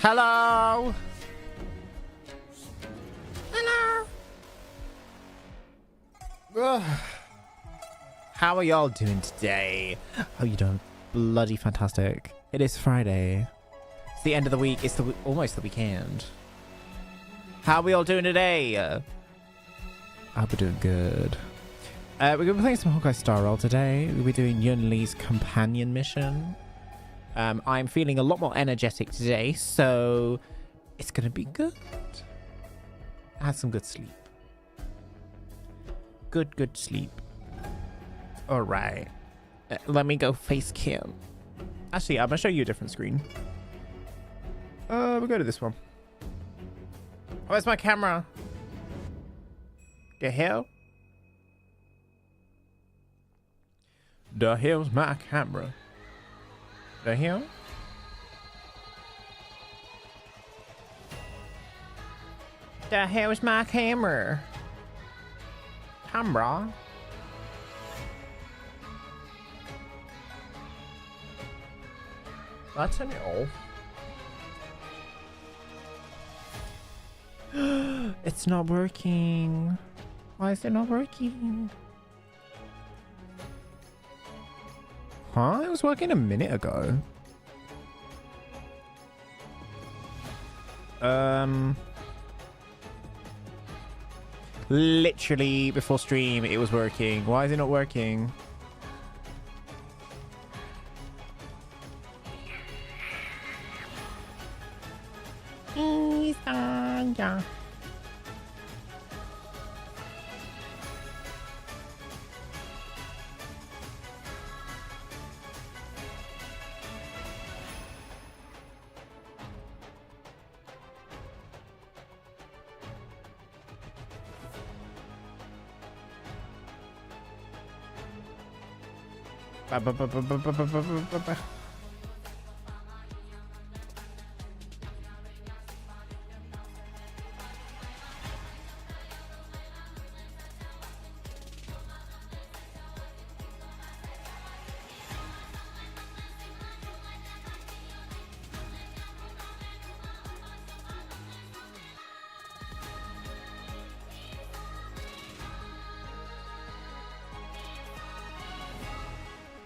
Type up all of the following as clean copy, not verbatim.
Hello! Hello! Ugh. How are y'all doing today? Oh, you doing bloody fantastic. It is Friday. It's the end of the week. It's almost the weekend. How are we all doing today? I hope we're doing good. We're going to be playing some Honkai Star Rail today. We'll be doing Yunli's companion mission. I'm feeling a lot more energetic today, so it's going to be good. I had some good sleep. Good sleep. All right. Let me go face cam. Actually, I'm going to show you a different screen. We'll go to this one. Where's my camera? The hell? The hell's my camera? The hell? The hell's my camera? Camera? That's an off. It's not working. Why is it not working? Huh? It was working a minute ago. Literally before stream it was working. Why is it not working? Yeah.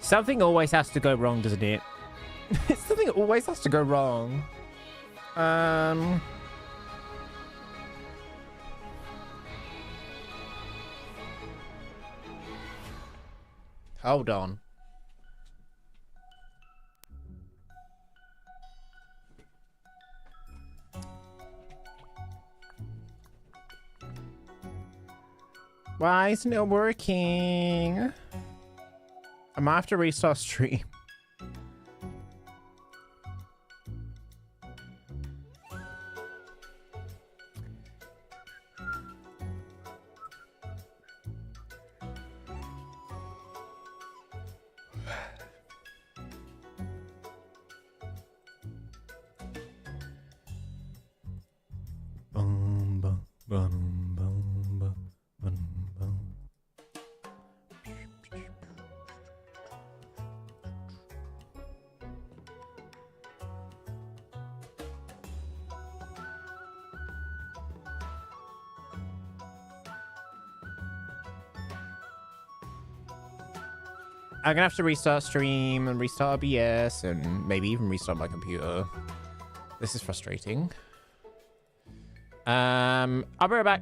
Something always has to go wrong, doesn't it? Something always has to go wrong. Hold on. Why isn't it working? I might have to restart stream. I'm gonna have to restart stream and restart OBS and maybe even restart my computer. This is frustrating. I'll be right back.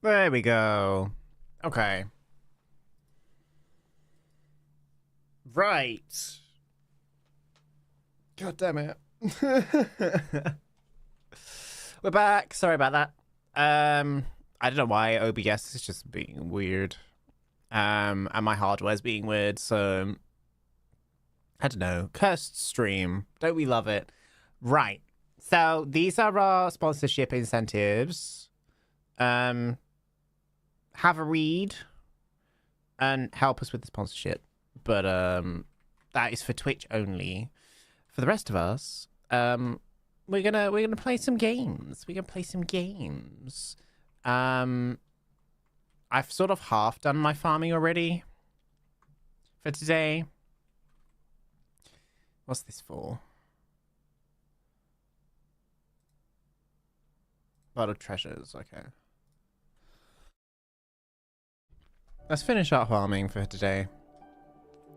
There we go. Okay. Right. God damn it. We're back. Sorry about that. I don't know why OBS is just being weird. And my hardware's being weird, so I don't know. Cursed stream. Don't we love it? Right. So these are our sponsorship incentives. Have a read and help us with the sponsorship. But that is for Twitch only. For the rest of us, we're gonna play some games. We're gonna play some games. I've sort of half done my farming already for today. What's this for? A lot of treasures. Okay. Let's finish our farming for today.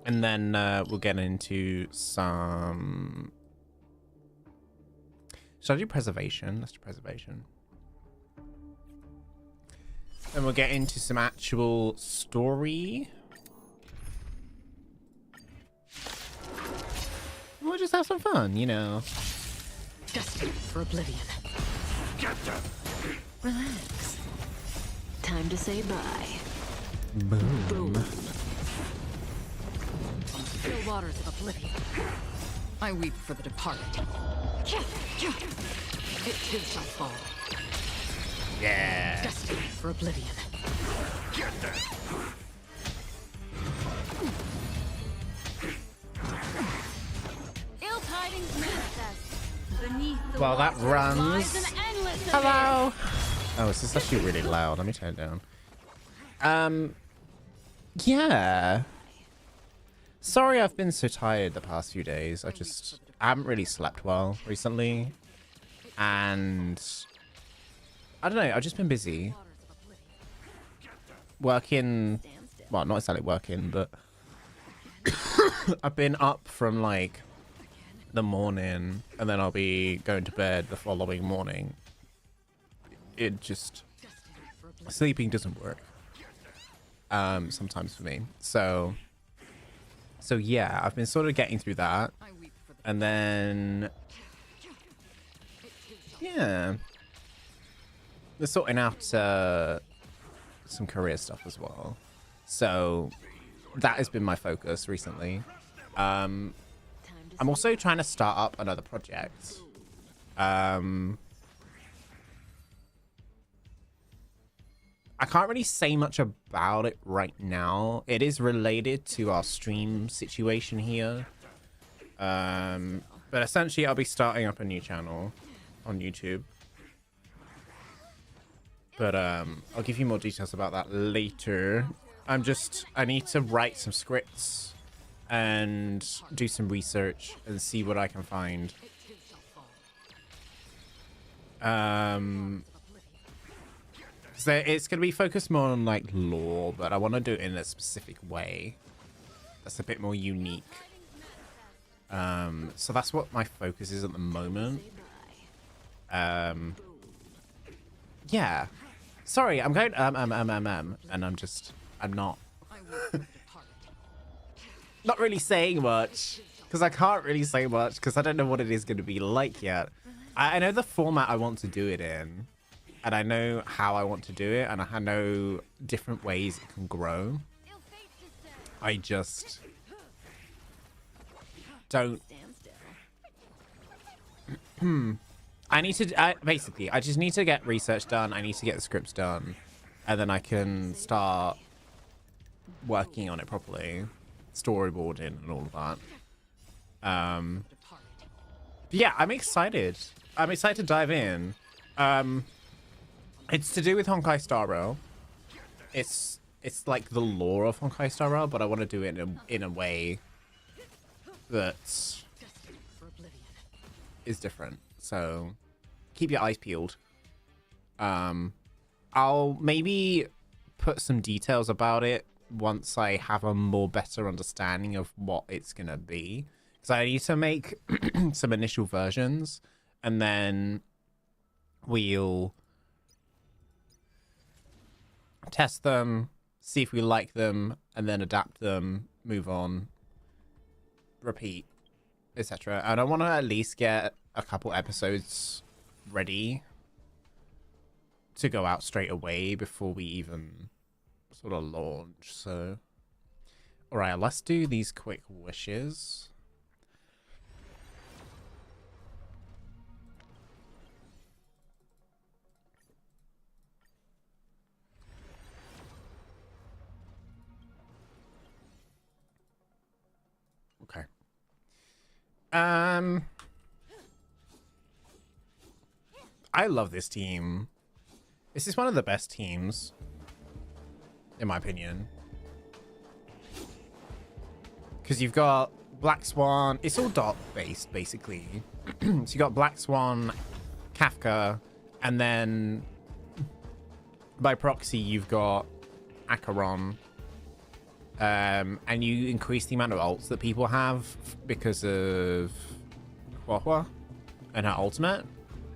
And then we'll get into some... Should I do preservation? Let's do preservation. Then we'll get into some actual story. We'll just have some fun, you know. Destined for oblivion. Relax. Time to say bye. Boom. Boom. Still waters of oblivion. I weep for the departed. It too shall fall. Yeah. Destined for oblivion. Ill tidings manifest. Beneath the Well, that water runs. lies an endless Hello. Oh, this is actually really loud. Let me turn it down. Yeah. Sorry I've been so tired the past few days. I haven't really slept well recently. And I don't know, I've just been busy. Working, well, not exactly working, but I've been up from like the morning and then I'll be going to bed the following morning. It just, sleeping doesn't work. Sometimes for me. So yeah, I've been sort of getting through that. And then, yeah, we're sorting out some career stuff as well. So that has been my focus recently. I'm also trying to start up another project. I can't really say much about it right now. It is related to our stream situation here. But essentially I'll be starting up a new channel on YouTube. But I'll give you more details about that later. I need to write some scripts and do some research and see what I can find. So it's going to be focused more on like lore, but I want to do it in a specific way that's a bit more unique. So that's what my focus is at the moment. Yeah. Sorry, I'm going and I'm not not really saying much because I can't really say much because I don't know what it is going to be like yet. I know the format I want to do it in. And I know how I want to do it, and I know different ways it can grow. I just don't. I need to basically. I just need to get research done. I need to get the scripts done, and then I can start working on it properly, storyboarding and all of that. Yeah, I'm excited. I'm excited to dive in. It's to do with Honkai Star Rail. It's like the lore of Honkai Star Rail, but I want to do it in a way that is different. So keep your eyes peeled. I'll maybe put some details about it once I have a more better understanding of what it's gonna be. Because I need to make some initial versions, and then we'll test them, see if we like them, and then adapt them, move on, repeat, etc. And I want to at least get a couple episodes ready to go out straight away before we even sort of launch. So, all right, let's do these quick wishes. Okay. I love this team. This is one of the best teams, in my opinion. Because you've got Black Swan. It's all dot based, basically. So you got Black Swan, Kafka, and then by proxy you've got Acheron. And you increase the amount of ults that people have because of Hua and her ultimate.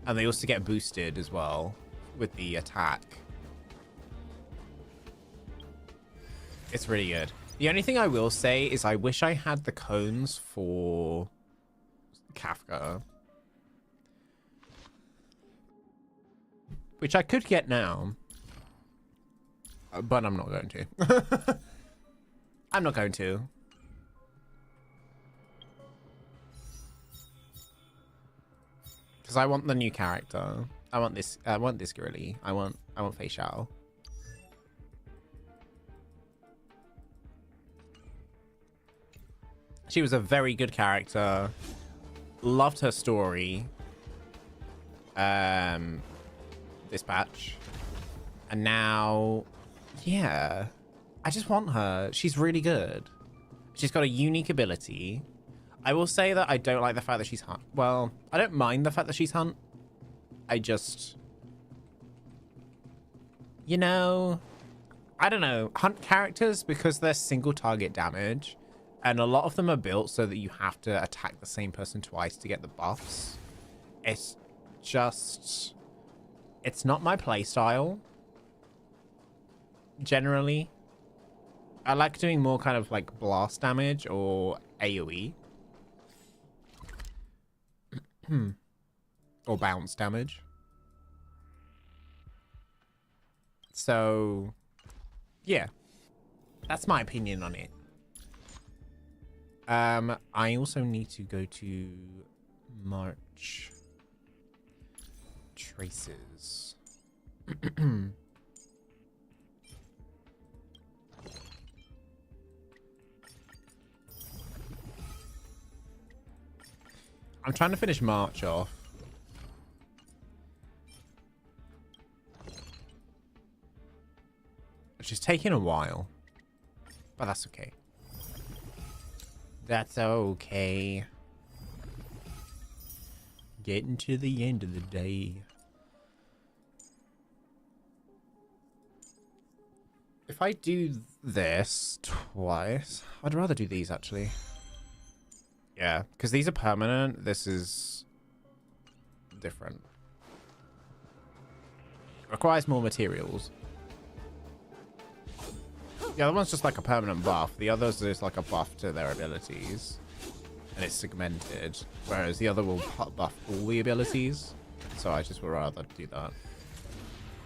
And they also get boosted as well with the attack. It's really good. The only thing I will say is I wish I had the cones for Kafka. Which I could get now. But I'm not going to. I'm not going to. Because I want the new character. I want this girly. I want Fei Xiao. She was a very good character. Loved her story. This patch. And now, yeah. I just want her. She's really good. She's got a unique ability. I will say that I don't like the fact that she's hunt. Well, I don't mind the fact that she's hunt. I just... You know... I don't know. Hunt characters, because they're single target damage, and a lot of them are built so that you have to attack the same person twice to get the buffs. It's just... It's not my playstyle. Generally. I like doing more kind of like blast damage or AoE. Or bounce damage. So, yeah. That's my opinion on it. I also need to go to March Traces. I'm trying to finish March off. Which is taking a while. But that's okay. That's okay. Getting to the end of the day. If I do this twice, I'd rather do these actually. Yeah, because these are permanent. This is different. Requires more materials. The other one's just like a permanent buff. The others is like a buff to their abilities. And it's segmented. Whereas the other will buff all the abilities. So I just would rather do that.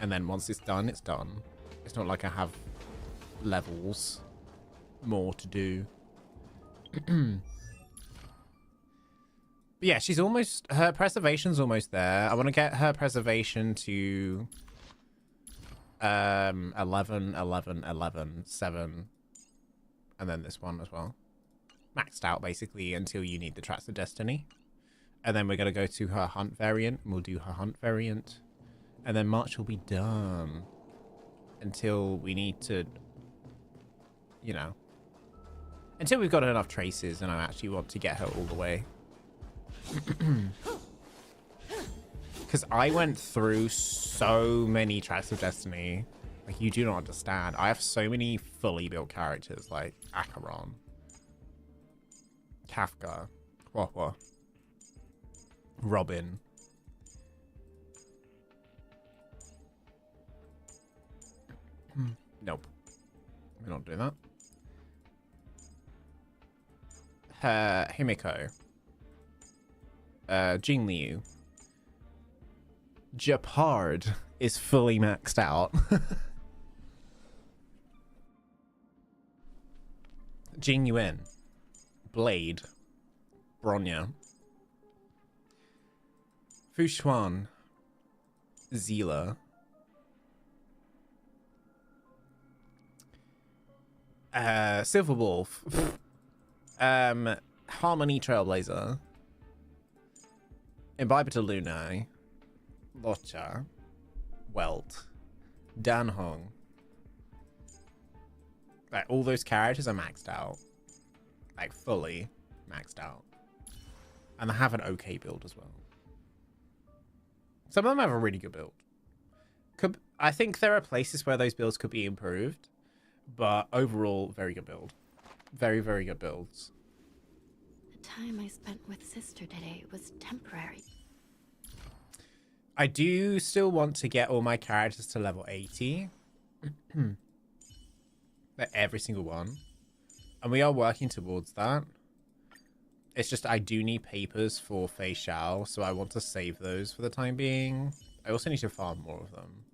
And then once it's done, it's done. It's not like I have levels more to do. But yeah, she's almost... Her preservation's almost there. I want to get her preservation to... 11, 11, 11, 7. And then this one as well. Maxed out, basically, until you need the Tracks of Destiny. And then we're going to go to her Hunt variant. And we'll do her Hunt variant. And then March will be done. Until we need to... You know. Until we've got enough traces and I actually want to get her all the way. Because I went through so many Tracks of Destiny. Like, you do not understand. I have so many fully built characters, like Acheron, Kafka, Hua, Robin. Nope. We're not doing that. Himiko. Jingliu. Japard is fully maxed out. Jing Yuan. Blade. Bronya. Fu Xuan. Zila. Silver Wolf. Harmony Trailblazer. Imbiber to Lunai. Locha. Welt. Dan Hong. Like, all those characters are maxed out. Like, fully maxed out. And they have an okay build as well. Some of them have a really good build. I think there are places where those builds could be improved. But overall, very good build. Very, very good builds. The time I spent with Sister today was temporary. I do still want to get all my characters to level 80. Like every single one. And we are working towards that. It's just I do need papers for Fei Xiao, so I want to save those for the time being. I also need to farm more of them.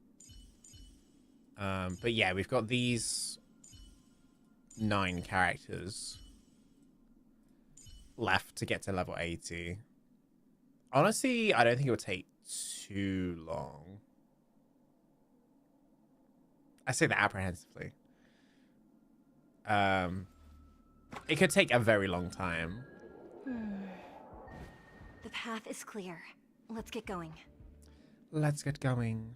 But yeah, we've got these 9 characters left to get to level 80. Honestly, I don't think it would take too long. I say that apprehensively. It could take a very long time. The path is clear. Let's get going. Let's get going.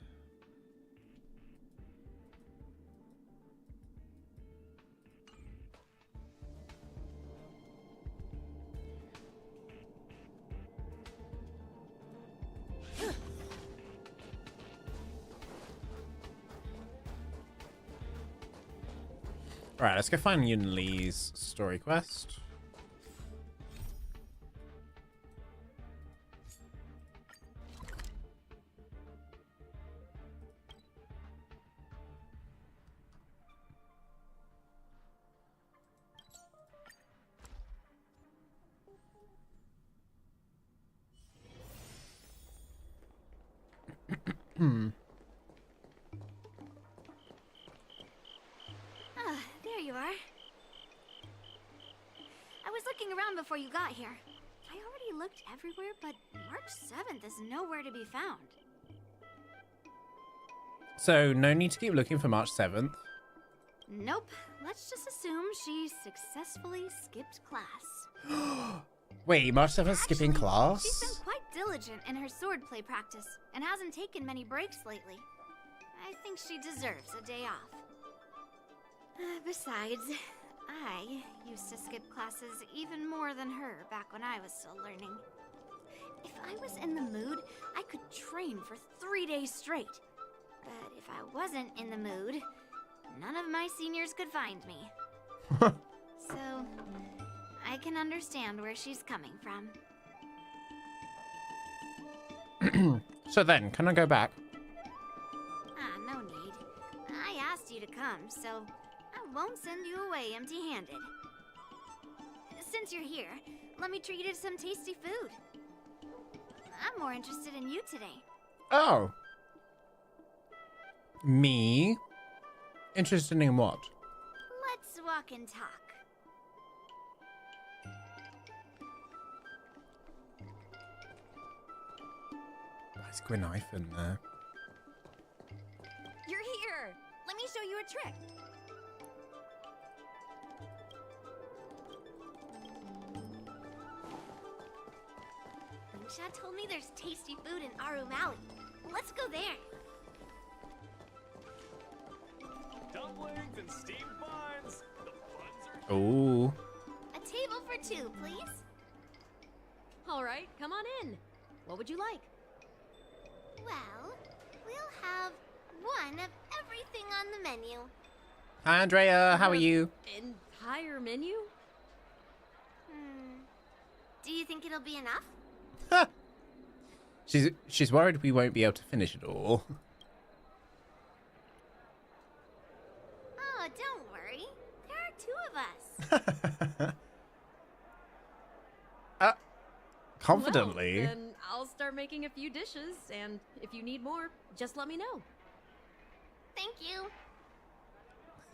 Alright, let's go find Yunli's story quest. There you are. I was looking around before you got here. I already looked everywhere, but March 7th is nowhere to be found. So, no need to keep looking for March 7th. Nope. Let's just assume she successfully skipped class. Wait, March 7th skipping Actually, class? She's been quite diligent in her swordplay practice and hasn't taken many breaks lately. I think she deserves a day off. Besides, I used to skip classes even more than her back when I was still learning. If I was in the mood, I could train for 3 days straight. But if I wasn't in the mood, none of my seniors could find me. So, I can understand where she's coming from. So then, can I go back? No need. I asked you to come, so I won't send you away empty-handed. Since you're here, let me treat you to some tasty food. I'm more interested in you today. Oh. Me? Interested in what? Let's walk and talk. Why's Gwynaeth in there? You're here! Let me show you a trick. Lingsha told me there's tasty food in Aru Valley. Let's go there. Dumplings and steamed buns. The buns are Ooh. A table for 2, please. All right, come on in. What would you like? Well, we'll have one of everything on the menu. Hi, Andrea. How are you? Entire menu? Do you think it'll be enough? She's worried we won't be able to finish it all. Oh, don't worry. There are 2 of us. Confidently. Well, then I'll start making a few dishes, and if you need more, just let me know. Thank you.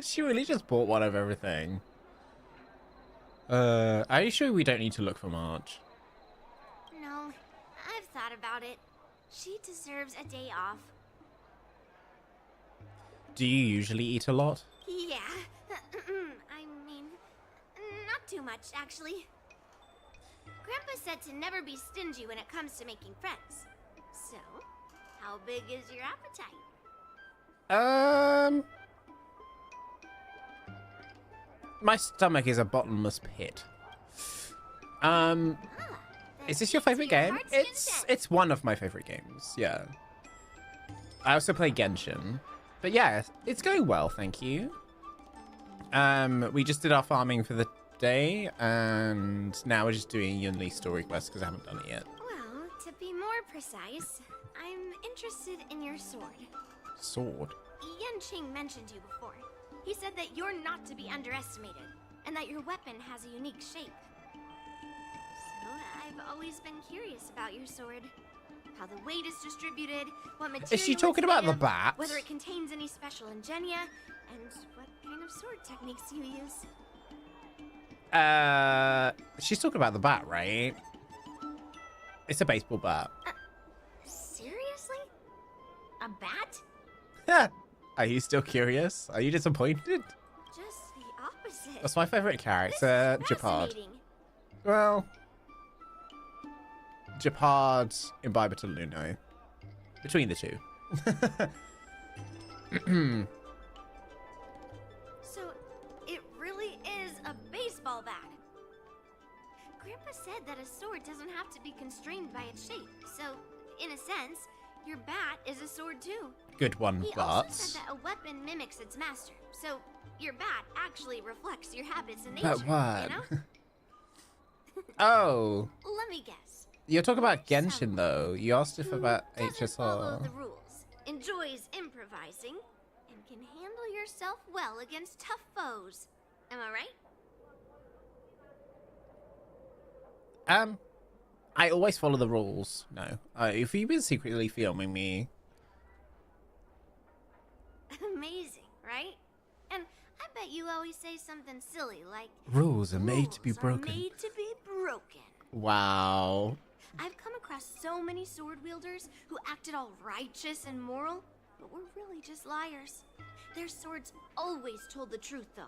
She really just bought one of everything. Are you sure we don't need to look for March? No, I've thought about it. She deserves a day off. Do you usually eat a lot? Yeah. I mean, not too much, actually. Grandpa said to never be stingy when it comes to making friends. So, how big is your appetite? My stomach is a bottomless pit. Is this your favorite game? It's one of my favorite games, yeah. I also play Genshin. But yeah, it's going well, thank you. We just did our farming for the day, and now we're just doing Yunli story quest because I haven't done it yet. Well, to be more precise, I'm interested in your sword. Sword? Yenqing mentioned you before. He said that you're not to be underestimated, and that your weapon has a unique shape. So, I've always been curious about your sword. How the weight is distributed, what material Is she talking it's about made the of, bat? whether it contains any special ingenia, and what kind of sword techniques you use. She's talking about the bat, right? It's a baseball bat. Seriously? A bat? Are you still curious? Are you disappointed? Just the opposite. That's my favorite This character, is Japard. fascinating. Well, Japard, Imbiber to Luno. Between the two. So, it really is a baseball bat. Grandpa said that a sword doesn't have to be constrained by its shape. So, in a sense, your bat is a sword too. Good one, He but... also said that a weapon mimics its master. So, your bat actually reflects your habits and nature, But what? you know? Oh, Let me guess. you're talking about Genshin, though. You asked if about Doesn't follow HSR. the rules, enjoys improvising, and can handle yourself well against tough foes. Am I right? I always follow the rules. No. If you've been secretly filming me... Amazing, right? And I bet you always say something silly like, Rules are made to be "Rules are broken. made to be broken." Wow. I've come across so many sword wielders who acted all righteous and moral, but were really just liars. Their swords always told the truth, though.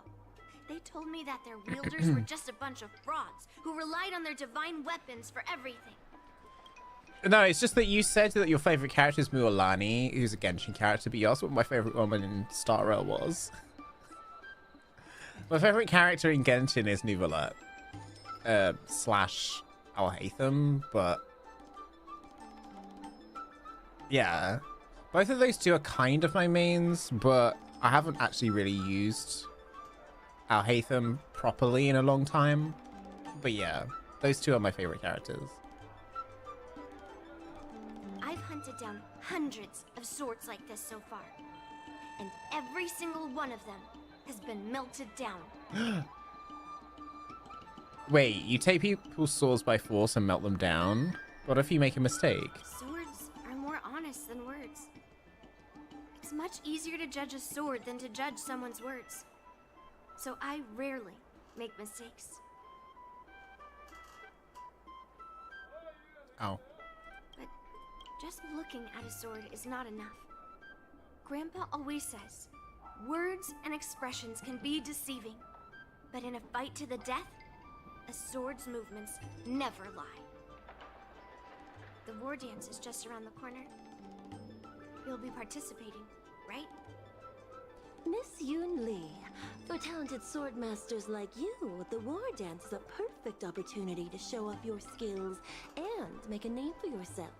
They told me that their wielders were just a bunch of frauds who relied on their divine weapons for everything. No, it's just that you said that your favorite character is Mualani, who's a Genshin character, but you asked what my favorite woman in Star Rail was. My favorite character in Genshin is Nuvalet. Slash Alhaitham, but... yeah. Both of those two are kind of my mains, but I haven't actually really used Alhaitham properly in a long time. But yeah, those two are my favorite characters. I've hunted down hundreds of swords like this so far, and every single one of them has been melted down. Wait, you take people's swords by force and melt them down? What if you make a mistake? Swords are more honest than words. It's much easier to judge a sword than to judge someone's words. So I rarely make mistakes. Oh. But just looking at a sword is not enough. Grandpa always says, words and expressions can be deceiving, but in a fight to the death, a sword's movements never lie. The war dance is just around the corner. You'll be participating, right? Miss Yunli, for talented sword masters like you, the war dance is a perfect opportunity to show off your skills and make a name for yourself.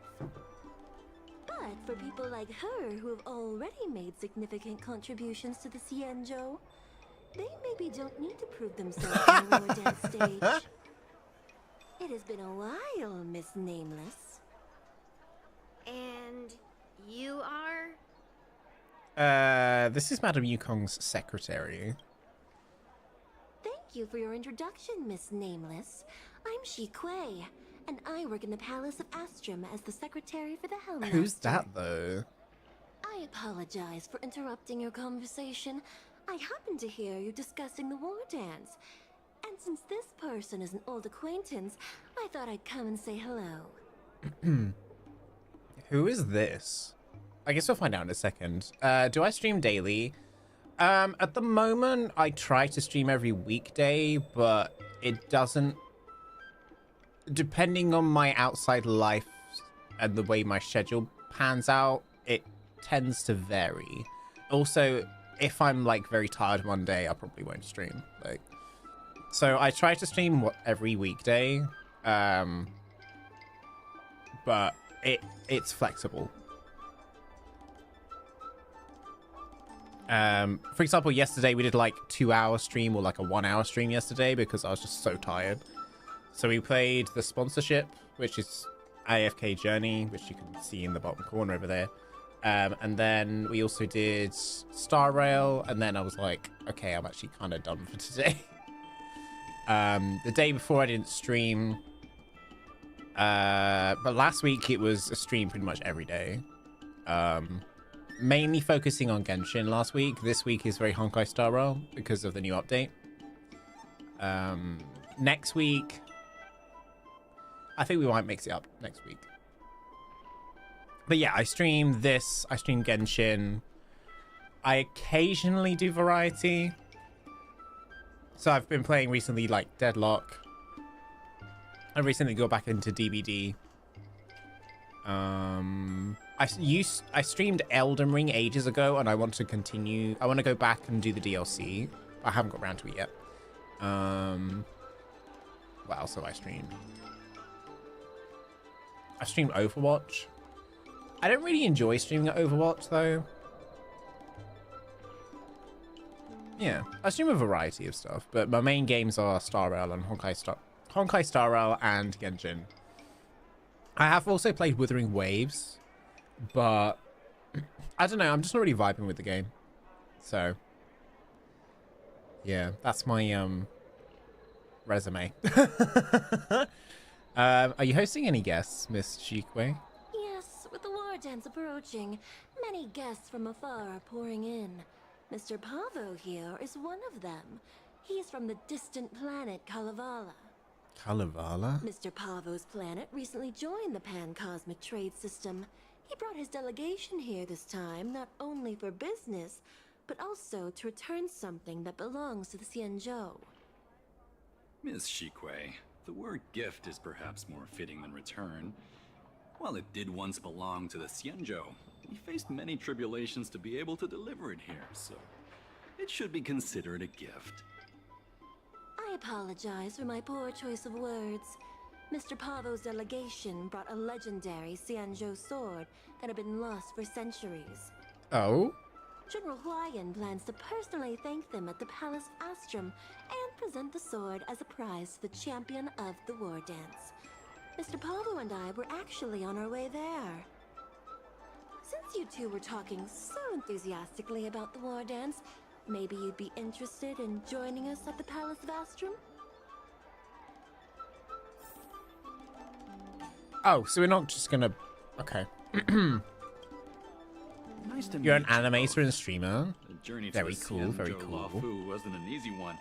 But for people like her who have already made significant contributions to the Xianzhou, they maybe don't need to prove themselves on the war dance stage. It has been a while, Miss Nameless. And you are? This is Madame Yukong's secretary. Thank you for your introduction, Miss Nameless. I'm Shi Kuei, and I work in the Palace of Astrum as the secretary for the Helm Who's Master. that, though? I apologize for interrupting your conversation. I happened to hear you discussing the war dance. And since this person is an old acquaintance, I thought I'd come and say hello. Who is this? I guess we'll find out in a second. Do I stream daily? At the moment, I try to stream every weekday, but it doesn't... depending on my outside life and the way my schedule pans out, it tends to vary. Also, if I'm like very tired one day, I probably won't stream. Like, so I try to stream every weekday, but it's flexible. For example, yesterday we did like 2-hour stream or like a 1-hour stream yesterday because I was just so tired. So we played the sponsorship, which is AFK Journey, which you can see in the bottom corner over there. And then we also did Star Rail, and then I was like, okay, I'm actually kind of done for today. The day before I didn't stream, but last week it was a stream pretty much every day. Mainly focusing on Genshin last week. This week is very Honkai Star Rail because of the new update. Next week, I think we might mix it up next week. But yeah, I stream this. I stream Genshin. I occasionally do variety. So I've been playing recently like Deadlock. I recently got back into DBD. I streamed Elden Ring ages ago, and I want to continue. I want to go back and do the DLC. I haven't got around to it yet. What else have I streamed? I streamed Overwatch. I don't really enjoy streaming at Overwatch though. Yeah, I stream a variety of stuff, but my main games are Star Rail and Honkai Star Rail and Genshin. I have also played Wuthering Waves, but I don't know, I'm just not really vibing with the game. So yeah, that's my resume. Are you hosting any guests, Miss Shikwe? Yes, with the war dance approaching, many guests from afar are pouring in. Mr. Pavo here is one of them. He's from the distant planet Kalevala. Kalevala? Mr. Pavo's planet recently joined the Pan-Cosmic Trade System. He brought his delegation here this time, not only for business, but also to return something that belongs to the Xianzhou. Miss Shikwe, the word gift is perhaps more fitting than return. While it did once belong to the Xianzhou, we faced many tribulations to be able to deliver it here, so it should be considered a gift. I apologize for my poor choice of words. Mr. Pavo's delegation brought a legendary Xianzhou sword that had been lost for centuries. Oh? General Huayan plans to personally thank them at the Palace Astrum and present the sword as a prize to the champion of the war dance. Mr. Pavo and I were actually on our way there. Since you two were talking so enthusiastically about the war dance, maybe you'd be interested in joining us at the Palace of Astrum? Oh, so we're not just gonna... Okay. Nice to You're an meet you animator both. and streamer. The journey to Very the cool, very Xianzhou cool. Luofu wasn't an easy one,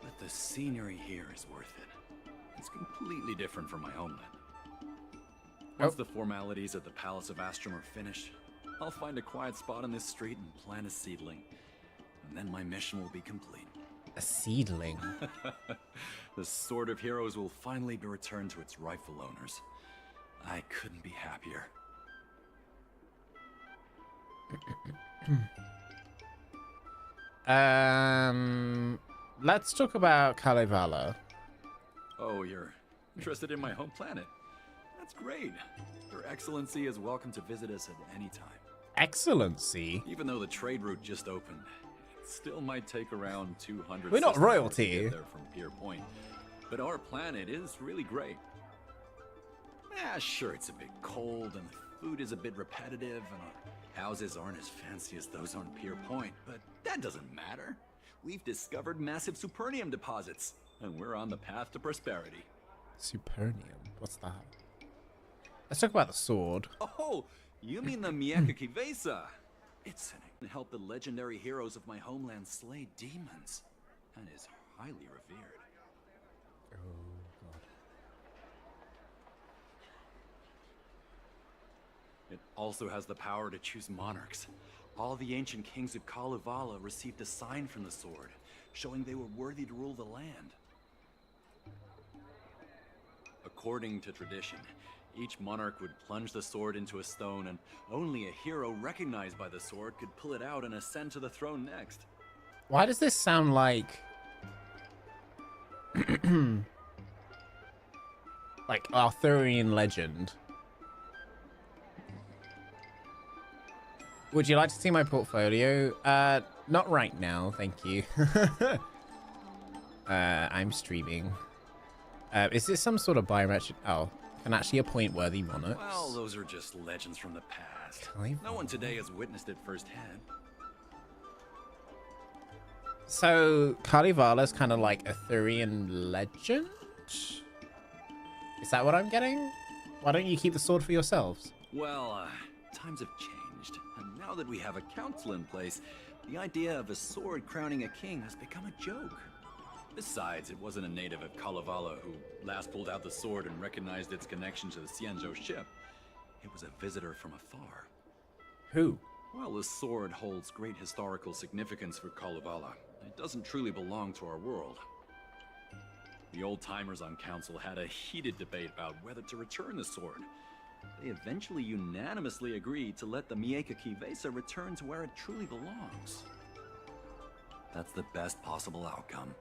but the scenery here is worth it. It's completely different from my homeland. Once the formalities at the Palace of Astrum are finished, I'll find a quiet spot on this street and plant a seedling. And then my mission will be complete. A seedling. The Sword of Heroes will finally be returned to its rightful owners. I couldn't be happier. Let's talk about Kalevala. Oh, you're interested in my home planet? That's great. Your Excellency is welcome to visit us at any time. Excellency? Even though the trade route just opened, it still might take around 200 We're not system hours royalty. to get there from Pier Point. But our planet is really great. Yeah, sure, it's a bit cold and the food is a bit repetitive and our houses aren't as fancy as those on Pier Point, but that doesn't matter. We've discovered massive supernium deposits, and we're on the path to prosperity. Supernium? What's that? Let's talk about the sword. Oh, you mean the Mieka Kivesa? It's to help the legendary heroes of my homeland slay demons, and is highly revered. Oh, God. It also has the power to choose monarchs. All the ancient kings of Kalevala received a sign from the sword, showing they were worthy to rule the land. According to tradition, each monarch would plunge the sword into a stone, and only a hero recognized by the sword could pull it out and ascend to the throne next. Why does this sound like... like Arthurian legend? Would you like to see my portfolio? Not right now, thank you. I'm streaming. Is this some sort of biometric? Oh, can actually appoint worthy monarchs. Well, those are just legends from the past. Kalivala. No one today has witnessed it firsthand. So Kalivala's kind of like Arthurian legend. Is that what I'm getting? Why don't you keep the sword for yourselves? Well, times have changed, and now that we have a council in place, the idea of a sword crowning a king has become a joke. Besides, it wasn't a native of Kalevala who last pulled out the sword and recognized its connection to the Xianzhou ship. It was a visitor from afar. Who? While the sword holds great historical significance for Kalevala, it doesn't truly belong to our world. The old-timers on council had a heated debate about whether to return the sword. They eventually unanimously agreed to let the Mieka Kivesa return to where it truly belongs. That's the best possible outcome.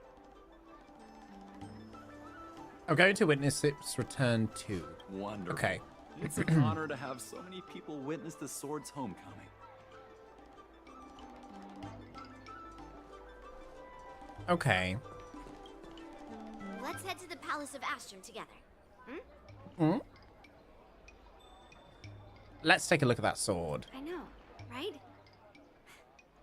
I'm going to witness its return too. Wonderful. Okay. It's an honor to have so many people witness the sword's homecoming. Okay. Let's head to the Palace of Astrum together. Hmm? Let's take a look at that sword. I know, right?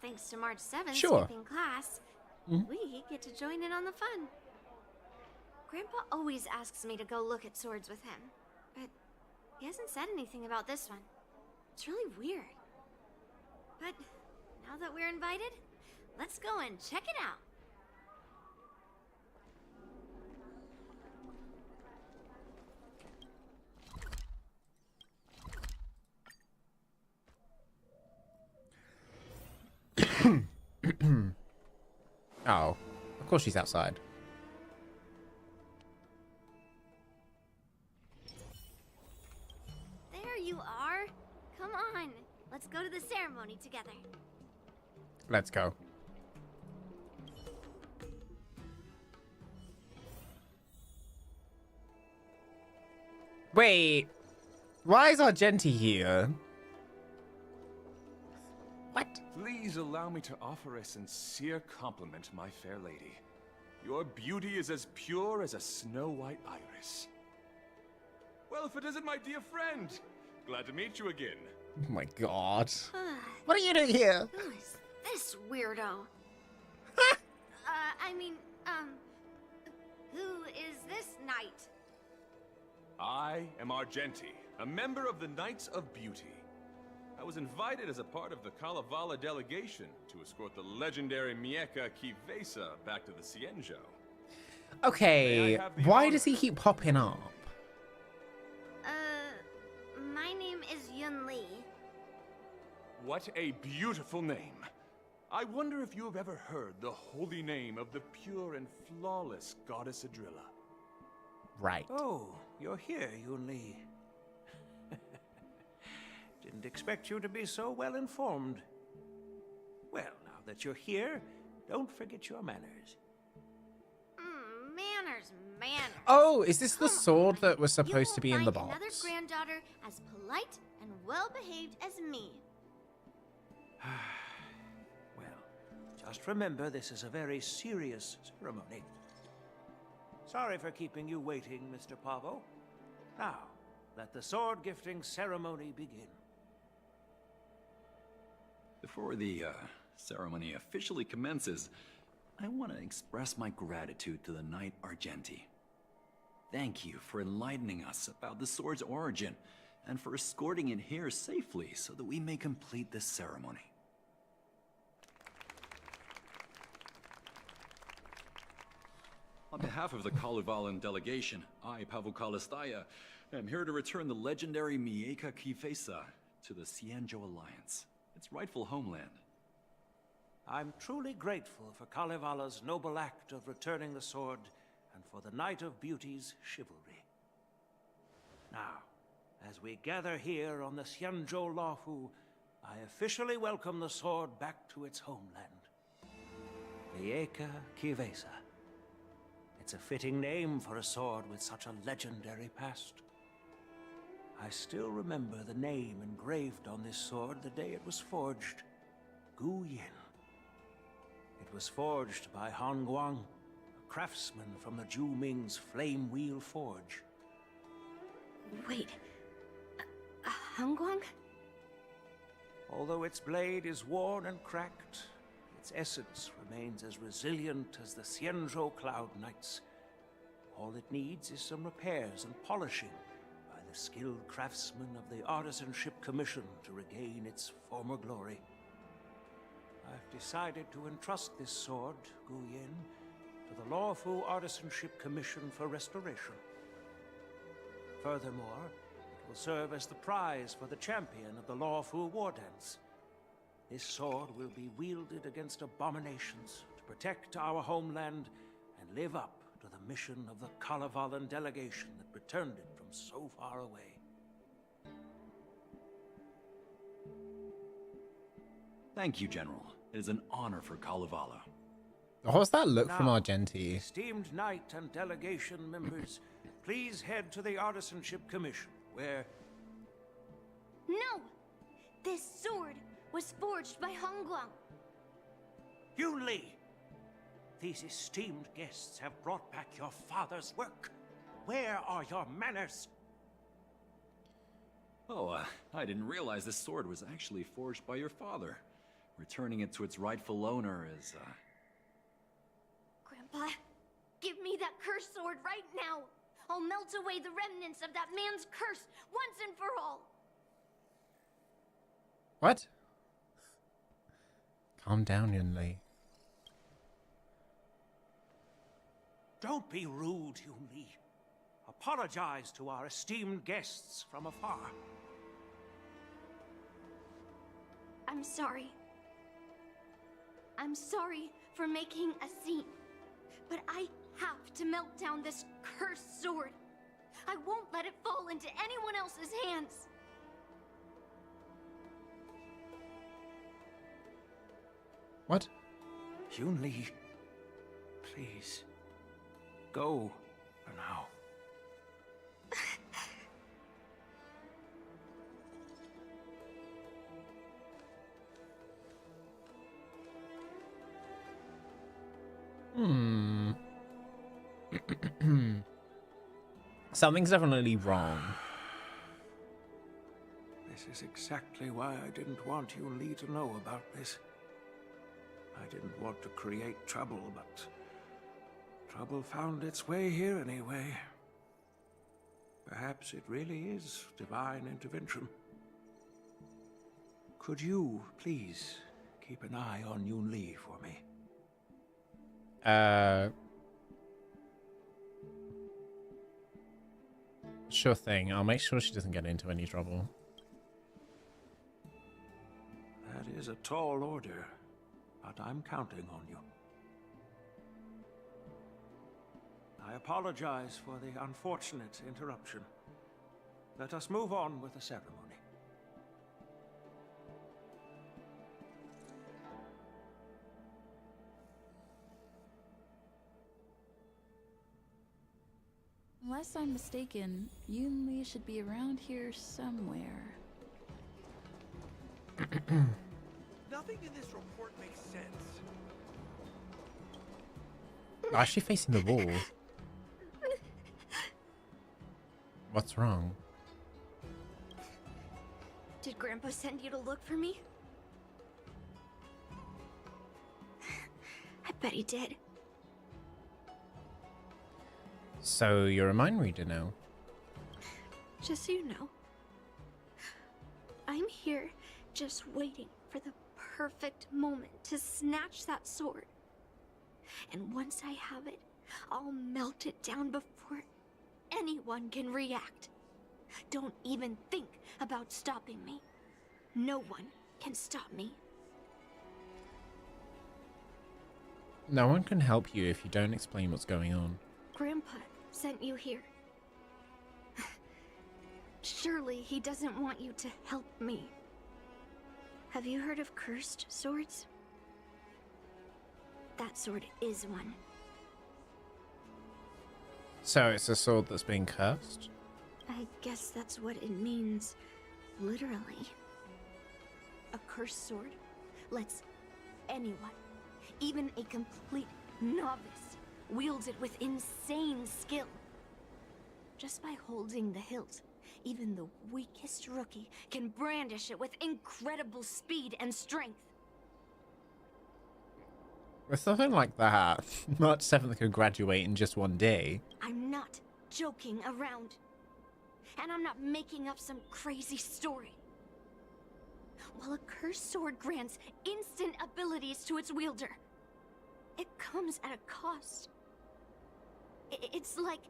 Thanks to March 7th Sure. skipping class, Mhm. we get to join in on the fun. Grandpa always asks me to go look at swords with him, but he hasn't said anything about this one. It's really weird. But now that we're invited, let's go and check it out. Oh, of course she's outside. There you are. Come on, let's go to the ceremony together. Let's go. Wait, why is Argenti here? What? Please allow me to offer a sincere compliment, my fair lady. Your beauty is as pure as a snow-white iris. Well, if it isn't my dear friend, glad to meet you again. Oh my god. What are you doing here? Who is this weirdo? Who is this knight? I am Argenti, a member of the Knights of Beauty. I was invited as a part of the Kalevala delegation to escort the legendary Mieka Kivesa back to the Xianzhou. Okay, May I have the why honor? does he keep popping up? My name is Yunli. What a beautiful name. I wonder if you have ever heard the holy name of the pure and flawless goddess Adrilla. Right. Oh, you're here, Yunli. Didn't expect you to be so well informed. Well, now that you're here, don't forget your manners. Manners. Oh, is this the Come sword on. that was You supposed to won't be in the find another box? granddaughter as polite and well-behaved as me. Well, just remember this is a very serious ceremony. Sorry for keeping you waiting, Mr. Pavo. Now, let the sword gifting ceremony begin. Before the ceremony officially commences, I want to express my gratitude to the Knight Argenti. Thank you for enlightening us about the sword's origin and for escorting it here safely so that we may complete this ceremony. On behalf of the Kalevalan delegation, I, Pavel Kalistaya, am here to return the legendary Mieka Kivesa to the Xianzhou Alliance, its rightful homeland. I'm truly grateful for Kalevala's noble act of returning the sword and for the Knight of Beauty's chivalry. Now, as we gather here on the Xianzhou Luofu, I officially welcome the sword back to its homeland. Mieka Kivesa. It's a fitting name for a sword with such a legendary past. I still remember the name engraved on this sword the day it was forged. Gu Yin. It was forged by Han Guang, a craftsman from the Zhu Ming's Flame Wheel Forge. Wait, Hongguang? Although its blade is worn and cracked, its essence remains as resilient as the Xianzhou Cloud Knights. All it needs is some repairs and polishing by the skilled craftsmen of the Artisanship Commission to regain its former glory. I've decided to entrust this sword, Gu Yin, to the Lawfu Artisanship Commission for restoration. Furthermore, it will serve as the prize for the champion of the Lawfu War Dance. This sword will be wielded against abominations to protect our homeland and live up to the mission of the Kalevalan delegation that returned it from so far away. Thank you, General. It is an honor for Kalevala. What's that look from Now, Argenti? Esteemed knight and delegation members, please head to the Artisanship Commission, where... No! This sword was forged by Hongguang. Yunli! These esteemed guests have brought back your father's work. Where are your manners? Oh, I didn't realize this sword was actually forged by your father. Returning it to its rightful owner is, Grandpa, give me that cursed sword right now. I'll melt away the remnants of that man's curse once and for all. What? Calm down, Yunli. Don't be rude, Yunli. Apologize to our esteemed guests from afar. I'm sorry. I'm sorry for making a scene. But I have to melt down this cursed sword. I won't let it fall into anyone else's hands. What? Yunli, please, go for now. Something's definitely wrong. This is exactly why I didn't want Yunli to know about this. I didn't want to create trouble, but trouble found its way here anyway. Perhaps it really is divine intervention. Could you, please, keep an eye on Yunli for me? Sure thing. I'll make sure she doesn't get into any trouble. That is a tall order, but I'm counting on you. I apologize for the unfortunate interruption. Let us move on with the ceremony. Unless I'm mistaken, Yunli should be around here somewhere. Nothing in this report makes sense. Why is she facing the wall? What's wrong? Did Grandpa send you to look for me? I bet he did. So you're a mind reader now? Just so you know, I'm here just waiting for the perfect moment to snatch that sword. And once I have it, I'll melt it down before anyone can react. Don't even think about stopping me. No one can stop me. No one can help you if you don't explain what's going on. Grandpa sent you here. Surely he doesn't want you to help me. Have you heard of cursed swords? That sword is one. So it's a sword that's being cursed? I guess that's what it means, literally. A cursed sword lets anyone, Even a complete novice wields it with insane skill. Just by holding the hilt, even the weakest rookie can brandish it with incredible speed and strength. With something like that, not 7th could graduate in just one day. I'm not joking around. And I'm not making up some crazy story. While a cursed sword grants instant abilities to its wielder, it comes at a cost. It's like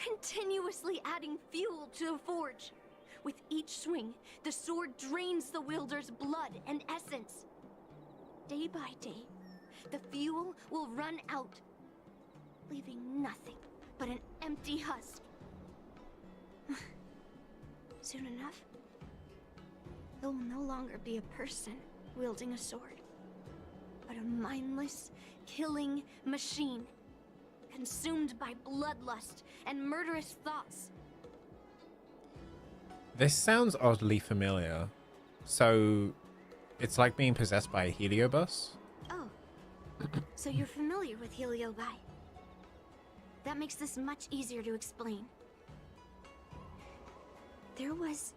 continuously adding fuel to the forge. With each swing, the sword drains the wielder's blood and essence. Day by day, the fuel will run out, leaving nothing but an empty husk. Soon enough, it will no longer be a person wielding a sword, but a mindless, killing machine, consumed by bloodlust and murderous thoughts. This sounds oddly familiar. So, it's like being possessed by a heliobus? Oh, so you're familiar with Heliobi. That makes this much easier to explain. There was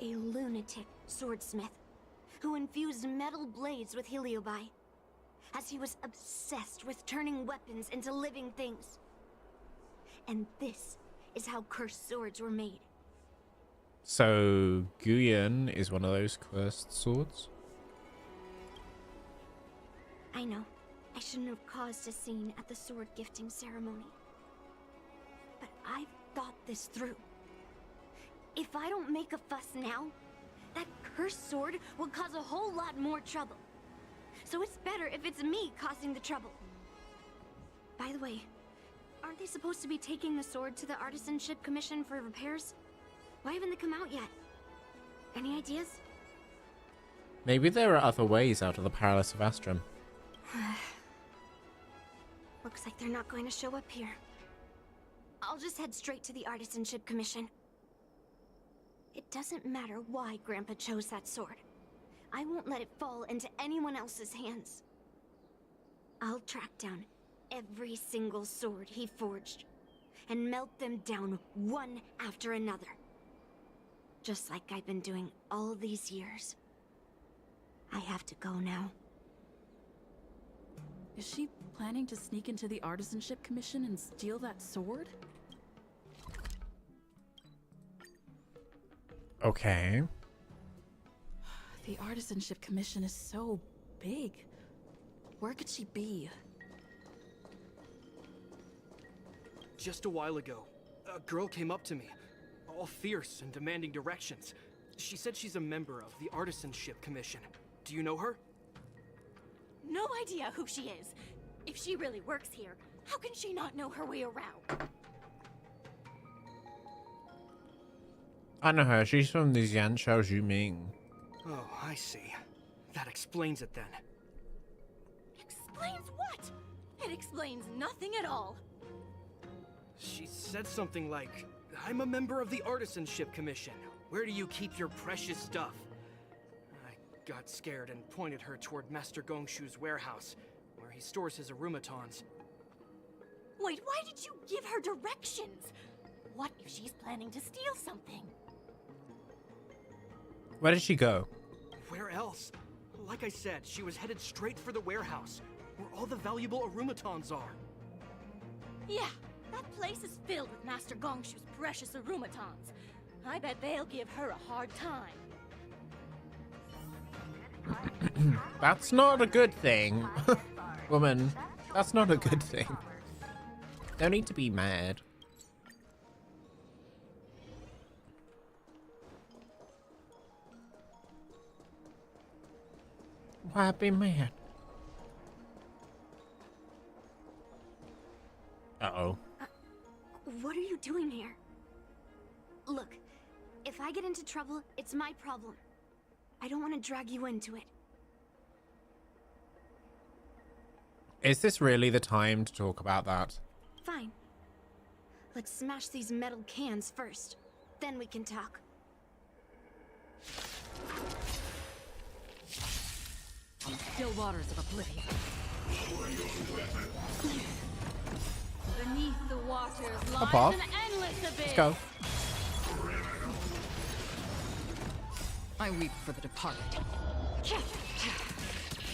a lunatic swordsmith who infused metal blades with Heliobi, as he was obsessed with turning weapons into living things. And this is how cursed swords were made. So, Guyan is one of those cursed swords? I know, I shouldn't have caused a scene at the sword gifting ceremony. But I've thought this through. If I don't make a fuss now, that cursed sword will cause a whole lot more trouble. So it's better if it's me causing the trouble. By the way, aren't they supposed to be taking the sword to the Artisanship Commission for repairs? Why haven't they come out yet? Any ideas? Maybe there are other ways out of the Palace of Astrum. Looks like they're not going to show up here. I'll just head straight to the Artisanship Commission. It doesn't matter why Grandpa chose that sword. I won't let it fall into anyone else's hands. I'll track down every single sword he forged and melt them down one after another. Just like I've been doing all these years. I have to go now. Is she planning to sneak into the Artisanship Commission and steal that sword? Okay. The Artisanship Commission is so big. Where could she be? Just a while ago, a girl came up to me, all fierce and demanding directions. She said she's a member of the Artisanship Commission. Do you know her? No idea who she is. If she really works here, how can she not know her way around? I know her. She's from the Xianshao Zhuming. Oh, I see. That explains it then. Explains what? It explains nothing at all. She said something like, I'm a member of the Artisanship Commission. Where do you keep your precious stuff? I got scared and pointed her toward Master Gongshu's warehouse, where he stores his arumatons. Wait, why did you give her directions? What if she's planning to steal something? Where did she go? Where else? Like I said, she was headed straight for the warehouse, where all the valuable arumatons are. Yeah, that place is filled with Master Gongshu's precious arumatons. I bet they'll give her a hard time. That's not a good thing. Woman, that's not a good thing. Don't need to be mad. Why be mad? Uh-oh. What are you doing here? Look, if I get into trouble, it's my problem. I don't want to drag you into it. Is this really the time to talk about that? Fine. Let's smash these metal cans first. Then we can talk. Still waters of oblivion. Beneath the waters Hop lies off. an endless abyss. Let's go. I weep for the departed.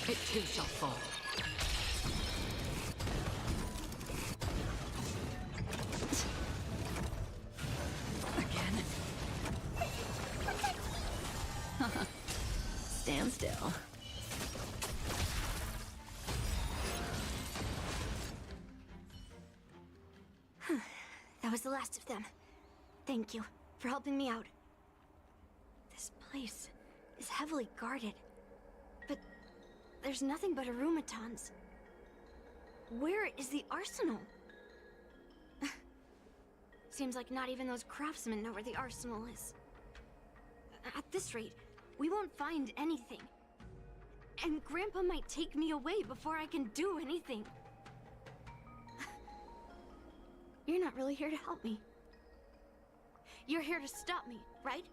It too shall fall. Again. Stand still. That was the last of them. Thank you for helping me out. This place is heavily guarded, but there's nothing but arumatons. Where is the arsenal? Seems like not even those craftsmen know where the arsenal is. At this rate, we won't find anything. And Grandpa might take me away before I can do anything. You're not really here to help me. You're here to stop me, right?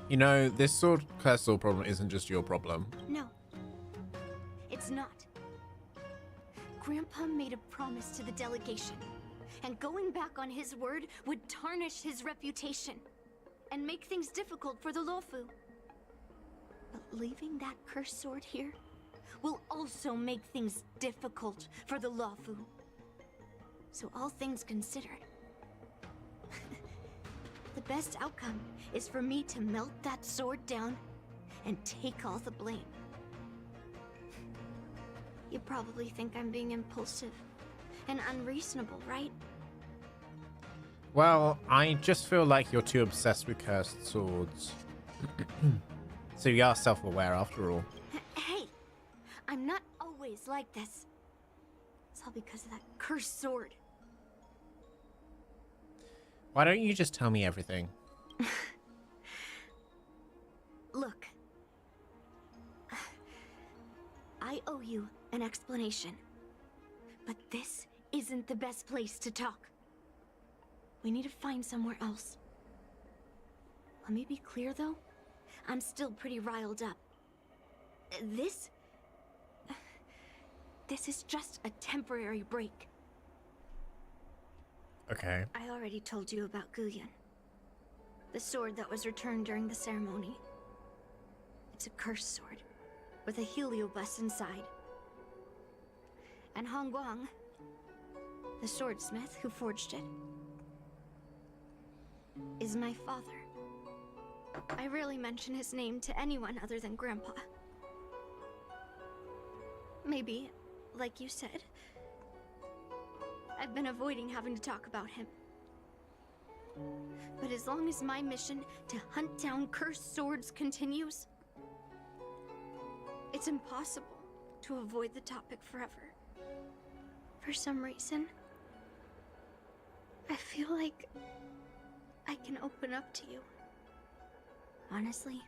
You know, this cursed sword problem isn't just your problem. No. It's not. Grandpa made a promise to the delegation, and going back on his word would tarnish his reputation and make things difficult for the Lofu. But leaving that cursed sword here will also make things difficult for the Lofu. So all things considered, the best outcome is for me to melt that sword down and take all the blame. You probably think I'm being impulsive and unreasonable, right? Well, I just feel like you're too obsessed with cursed swords. So you are self-aware after all. Hey, I'm not always like this. It's all because of that cursed sword. Why don't you just tell me everything? Look. I owe you an explanation. But this isn't the best place to talk. We need to find somewhere else. Let me be clear, though. I'm still pretty riled up. This is just a temporary break. Okay. I already told you about Guyan. The sword that was returned during the ceremony. It's a cursed sword, with a heliobus inside. And Hongguang, the swordsmith who forged it, is my father. I rarely mention his name to anyone other than Grandpa. Maybe, like you said, I've been avoiding having to talk about him. But as long as my mission to hunt down cursed swords continues, it's impossible to avoid the topic forever. For some reason, I feel like I can open up to you. Honestly,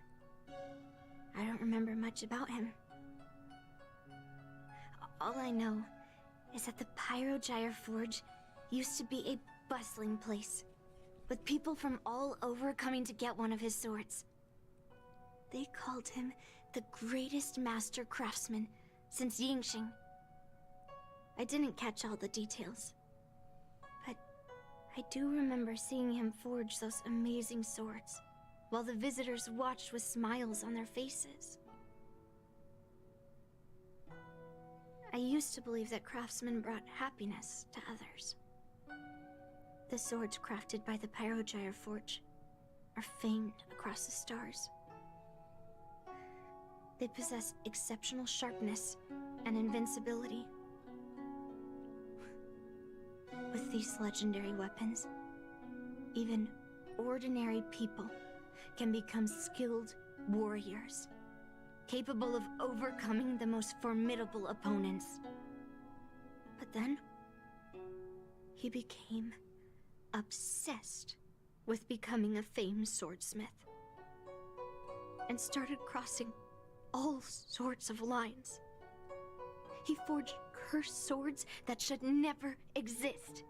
I don't remember much about him. All I know is that the Pyrogyre Forge used to be a bustling place, with people from all over coming to get one of his swords. They called him the greatest master craftsman since Yingxing. I didn't catch all the details, but I do remember seeing him forge those amazing swords, while the visitors watched with smiles on their faces. I used to believe that craftsmen brought happiness to others. The swords crafted by the Pyrogyre Forge are famed across the stars. They possess exceptional sharpness and invincibility. With these legendary weapons, even ordinary people can become skilled warriors, capable of overcoming the most formidable opponents. But then, he became obsessed with becoming a famed swordsmith, and started crossing all sorts of lines. He forged cursed swords that should never exist.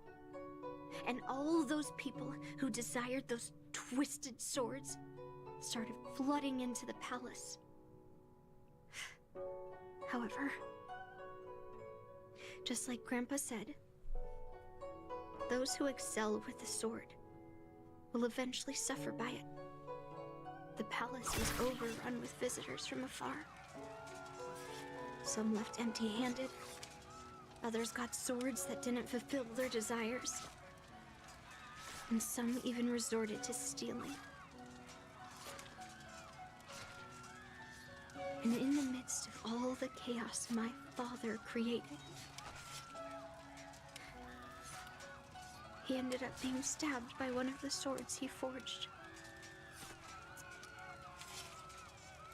And all those people who desired those twisted swords started flooding into the palace. However, just like Grandpa said, those who excel with the sword will eventually suffer by it. The palace was overrun with visitors from afar. Some left empty-handed. Others got swords that didn't fulfill their desires. And some even resorted to stealing. And in the midst of all the chaos my father created, he ended up being stabbed by one of the swords he forged.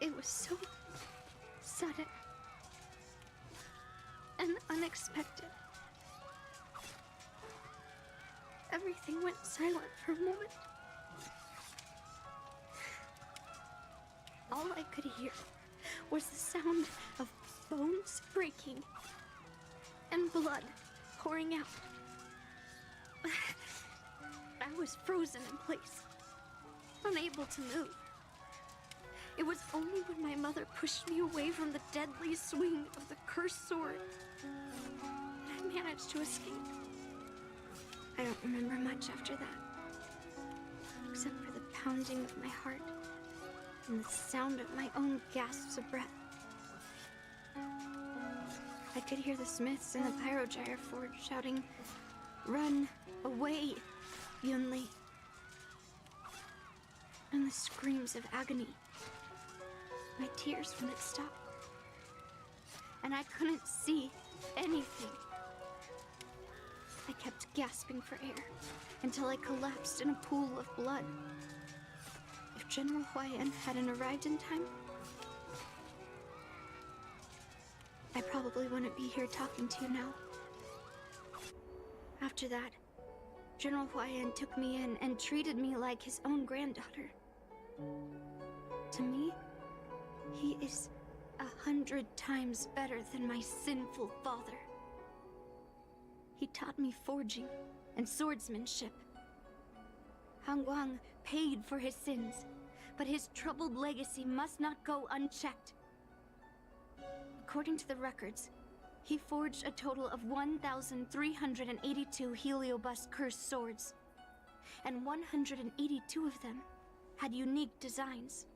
It was so sudden and unexpected. Everything went silent for a moment. All I could hear was the sound of bones breaking and blood pouring out. I was frozen in place, unable to move. It was only when my mother pushed me away from the deadly swing of the cursed sword that I managed to escape. I don't remember much after that, except for the pounding of my heart and the sound of my own gasps of breath. I could hear the smiths in the Pyrogyre forge shouting, "Run away, Yunli!" And the screams of agony. My tears wouldn't stop. And I couldn't see anything. I kept gasping for air until I collapsed in a pool of blood. If General Huayan hadn't arrived in time, I probably wouldn't be here talking to you now. After that, General Huayan took me in and treated me like his own granddaughter. To me, he is 100 times better than my sinful father. He taught me forging and swordsmanship. Hangguang paid for his sins, but his troubled legacy must not go unchecked. According to the records, he forged a total of 1,382 Heliobus cursed swords, and 182 of them had unique designs.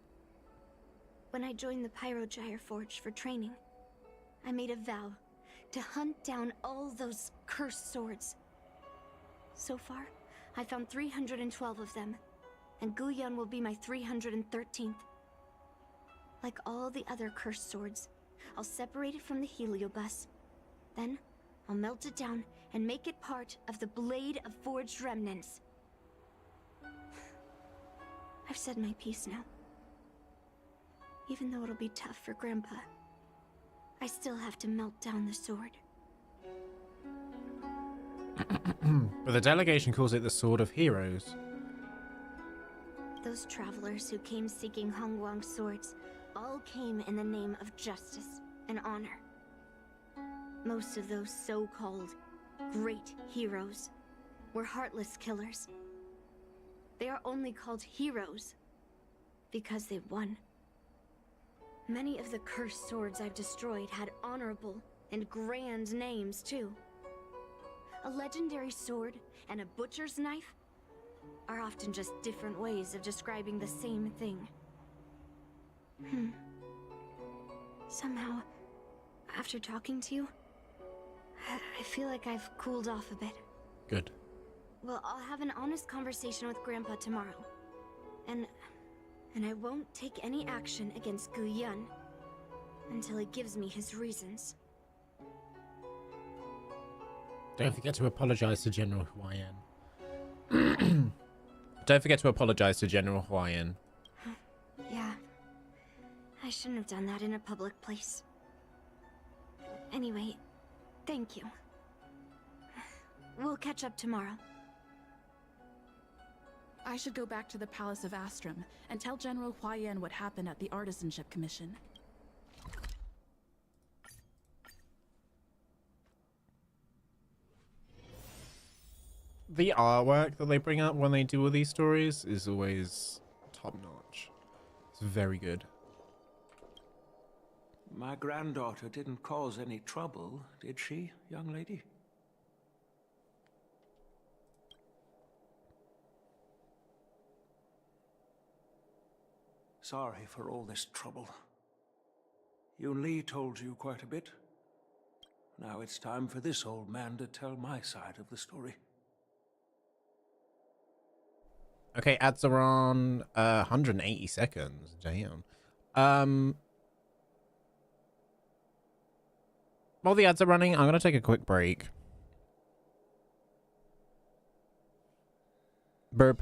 When I joined the Pyrogyre Forge for training, I made a vow to hunt down all those cursed swords. So far, I found 312 of them, and Guyun will be my 313th. Like all the other cursed swords, I'll separate it from the Heliobus. Then, I'll melt it down and make it part of the Blade of Forged Remnants. I've said my piece now. Even though it'll be tough for Grandpa, I still have to melt down the sword. But the delegation calls it the Sword of Heroes. Those travelers who came seeking Hongguang's swords all came in the name of justice and honor. Most of those so-called great heroes were heartless killers. They are only called heroes because they won. Many of the cursed swords I've destroyed had honorable and grand names, too. A legendary sword and a butcher's knife are often just different ways of describing the same thing. Somehow, after talking to you, I feel like I've cooled off a bit. Good. Well, I'll have an honest conversation with Grandpa tomorrow. And I won't take any action against Guyun until he gives me his reasons. Don't forget to apologize to General Huayan. Don't forget to apologize to General Huayan. Yeah. I shouldn't have done that in a public place. Anyway, thank you. We'll catch up tomorrow. I should go back to the Palace of Astrum and tell General Huayan what happened at the Artisanship Commission. The artwork that they bring up when they do all these stories is always top notch. It's very good. My granddaughter didn't cause any trouble, did she, young lady? Sorry for all this trouble. Yunli told you quite a bit. Now it's time for this old man to tell my side of the story. Okay, ads are on 180 seconds. Damn. While the ads are running, I'm gonna take a quick break. Burp.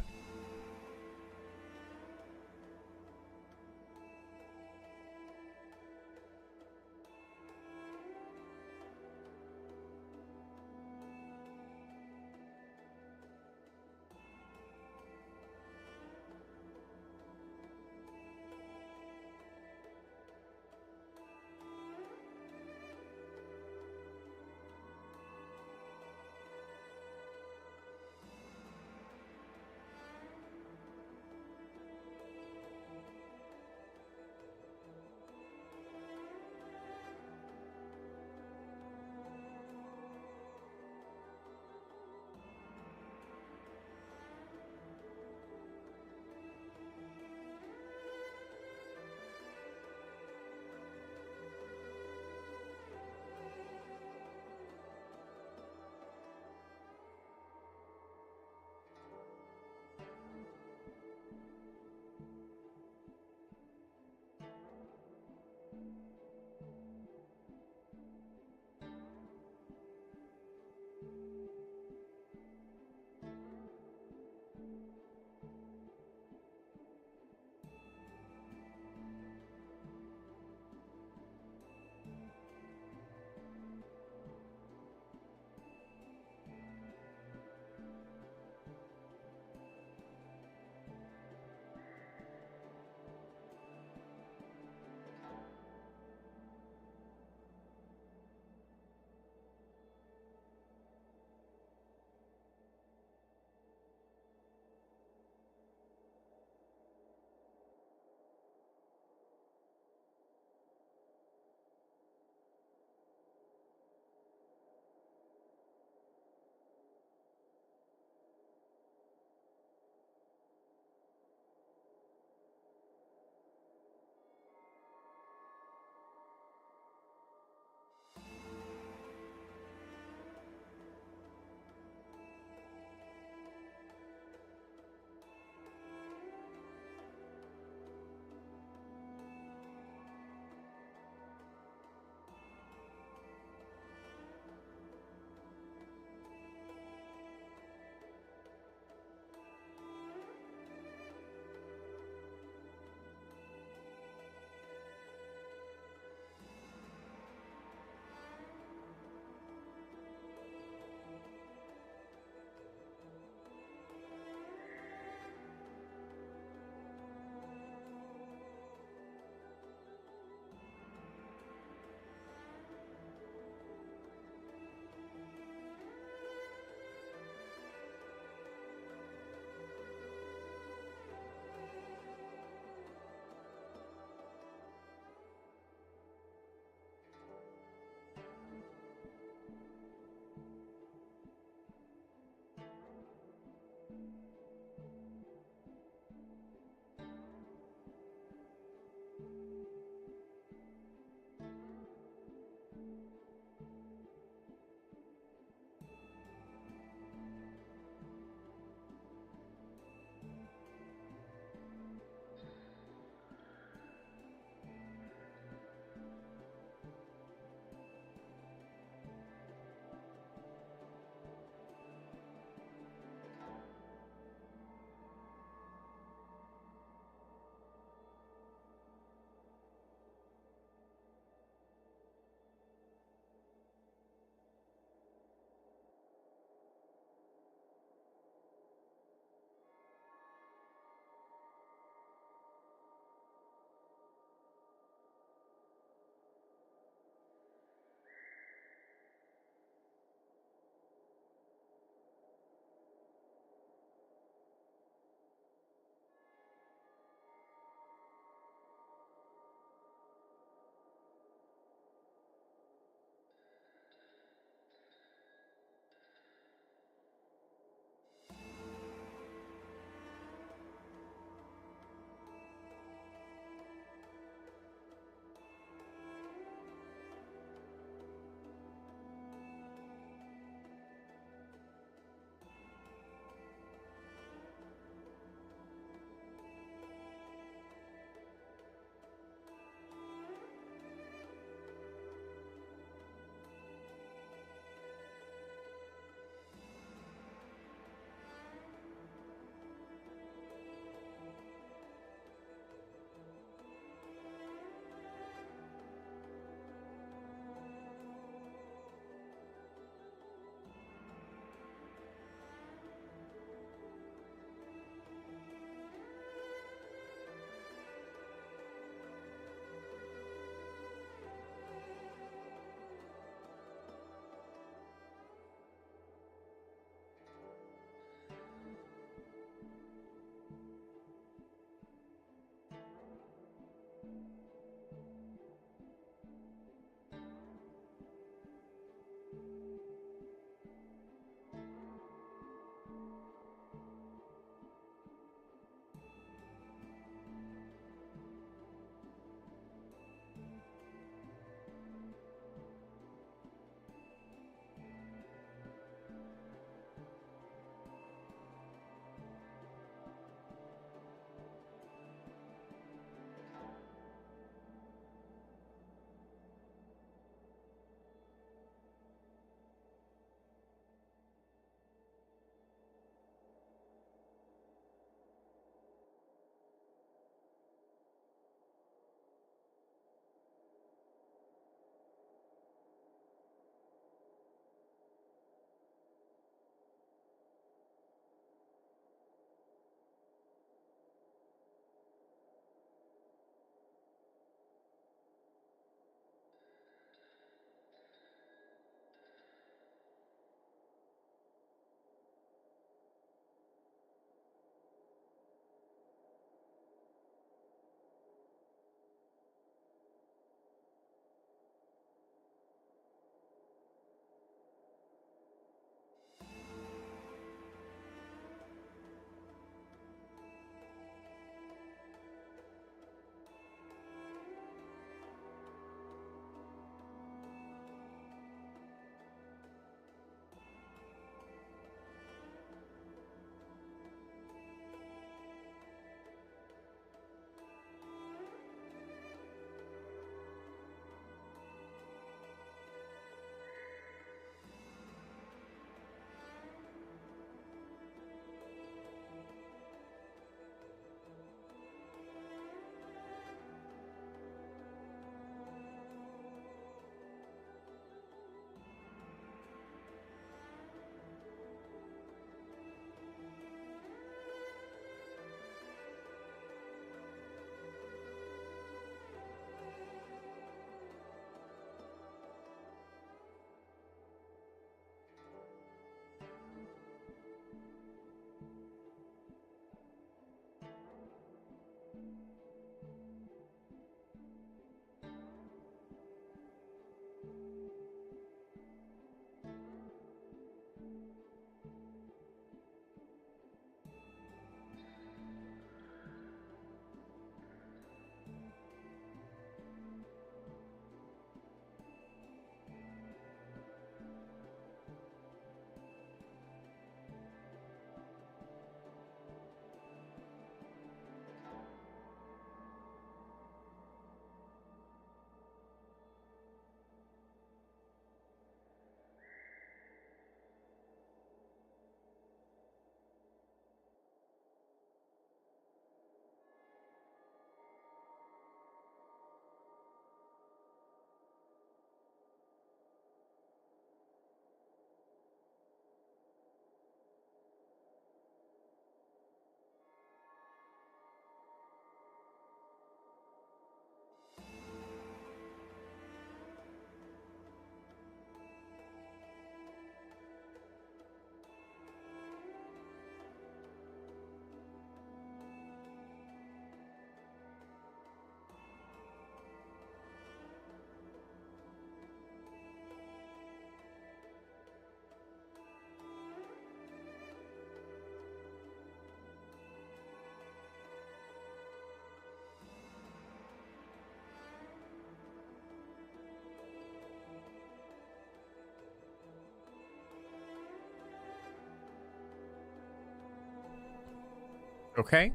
Okay.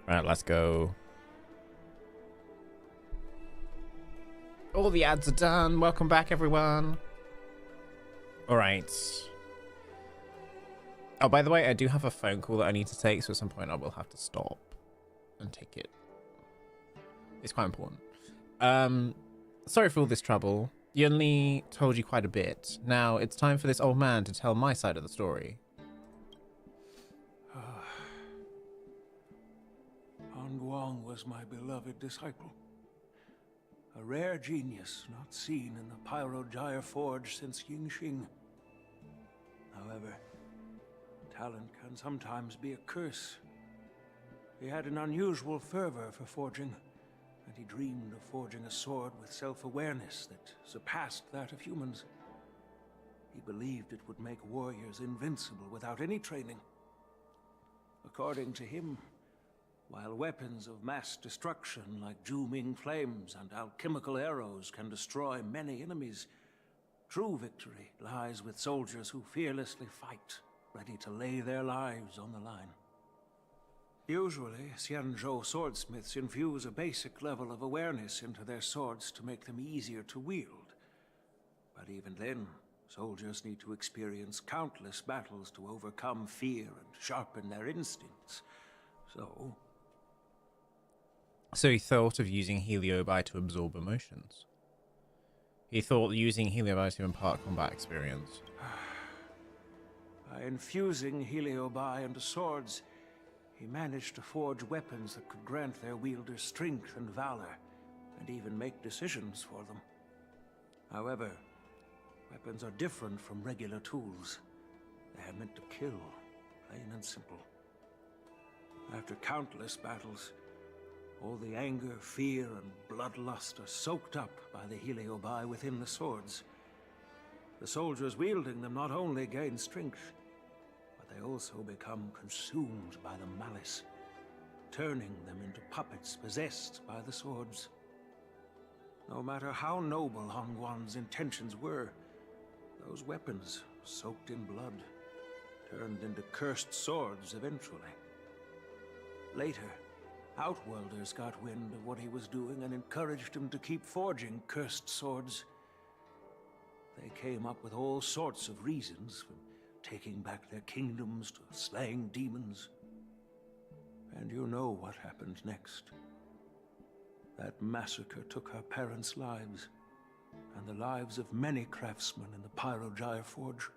Right, let's go. All the ads are done. Welcome back, everyone. All right. Oh, by the way, I do have a phone call that I need to take, so at some point I will have to stop and take it. It's quite important. Sorry for all this trouble. Yunli told you quite a bit. Now it's time for this old man to tell my side of the story. Han Guang was my beloved disciple. A rare genius not seen in the Pyro-Gyre Forge since Yingxing. However, talent can sometimes be a curse. He had an unusual fervor for forging, and he dreamed of forging a sword with self-awareness that surpassed that of humans. He believed it would make warriors invincible without any training. According to him, while weapons of mass destruction like Ju-Ming flames and alchemical arrows can destroy many enemies, true victory lies with soldiers who fearlessly fight, ready to lay their lives on the line. Usually, Xianzhou swordsmiths infuse a basic level of awareness into their swords to make them easier to wield. But even then, soldiers need to experience countless battles to overcome fear and sharpen their instincts. So he thought of using Heliobi to absorb emotions. He thought using Heliobi to impart combat experience. By infusing Heliobi into swords, he managed to forge weapons that could grant their wielders strength and valor, and even make decisions for them. However, weapons are different from regular tools. They are meant to kill, plain and simple. After countless battles, all the anger, fear, and bloodlust are soaked up by the Heliobi within the swords. The soldiers wielding them not only gain strength, but they also become consumed by the malice, turning them into puppets possessed by the swords. No matter how noble Han Guang's intentions were, those weapons, soaked in blood, turned into cursed swords eventually. Later, Outworlders got wind of what he was doing and encouraged him to keep forging cursed swords. They came up with all sorts of reasons, from taking back their kingdoms to slaying demons. And you know what happened next. That massacre took her parents' lives, and the lives of many craftsmen in the Pyro-Gyre Forge.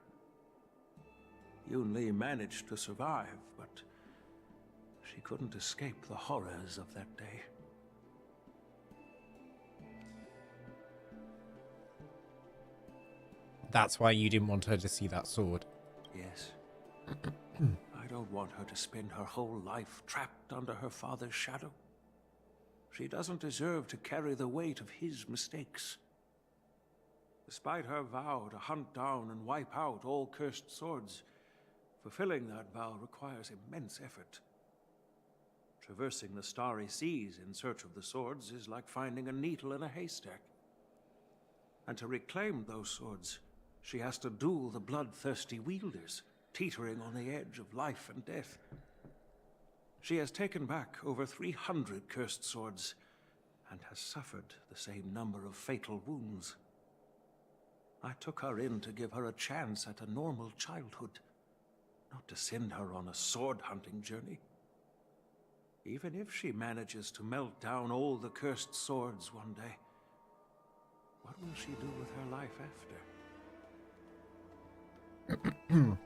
Yunli managed to survive, but she couldn't escape the horrors of that day. That's why you didn't want her to see that sword. Yes. I don't want her to spend her whole life trapped under her father's shadow. She doesn't deserve to carry the weight of his mistakes. Despite her vow to hunt down and wipe out all cursed swords, fulfilling that vow requires immense effort. Traversing the starry seas in search of the swords is like finding a needle in a haystack. And to reclaim those swords, she has to duel the bloodthirsty wielders, teetering on the edge of life and death. She has taken back over 300 cursed swords, and has suffered the same number of fatal wounds. I took her in to give her a chance at a normal childhood, not to send her on a sword-hunting journey. Even if she manages to melt down all the cursed swords one day, what will she do with her life after?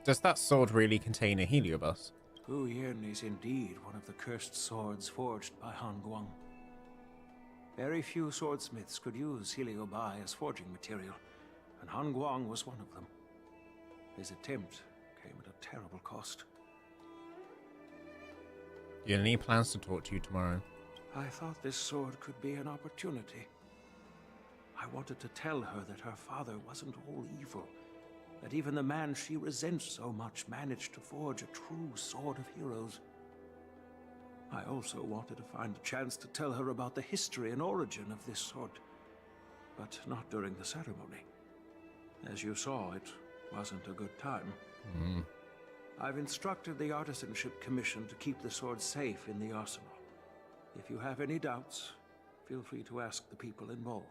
Does that sword really contain a heliobus? Gu Yin is indeed one of the cursed swords forged by Han Guang. Very few swordsmiths could use Heliobi as forging material, and Han Guang was one of them. His attempt came at a terrible cost. Yunli plans to talk to you tomorrow. I thought this sword could be an opportunity. I wanted to tell her that her father wasn't all evil, that even the man she resents so much managed to forge a true sword of heroes. I also wanted to find a chance to tell her about the history and origin of this sword, but not during the ceremony. As you saw, it wasn't a good time. I've instructed the Artisanship Commission to keep the sword safe in the arsenal. If you have any doubts, feel free to ask the people involved.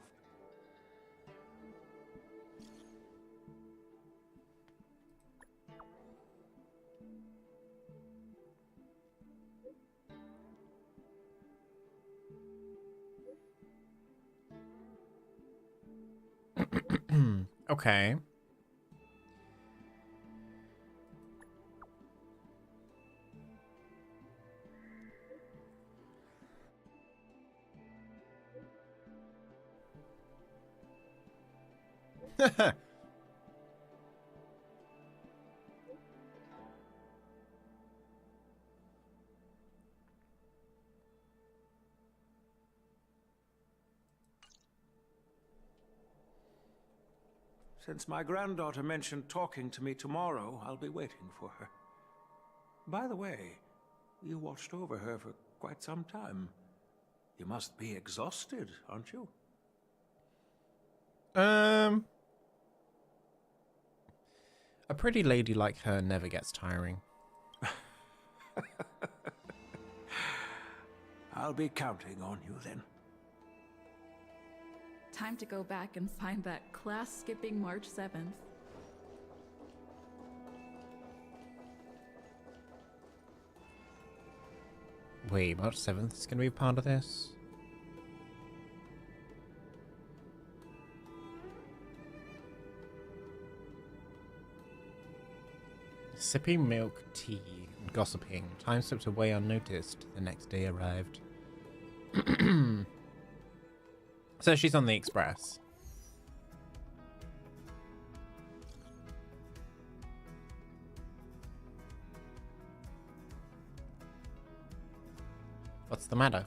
Okay. Since my granddaughter mentioned talking to me tomorrow, I'll be waiting for her. By the way, you watched over her for quite some time. You must be exhausted, aren't you? A pretty lady like her never gets tiring. I'll be counting on you then. Time to go back and find that class-skipping March 7th. Wait, March 7th is going to be part of this? Sipping milk, tea, and gossiping. Time slipped away unnoticed. The next day arrived. So she's on the express. What's the matter?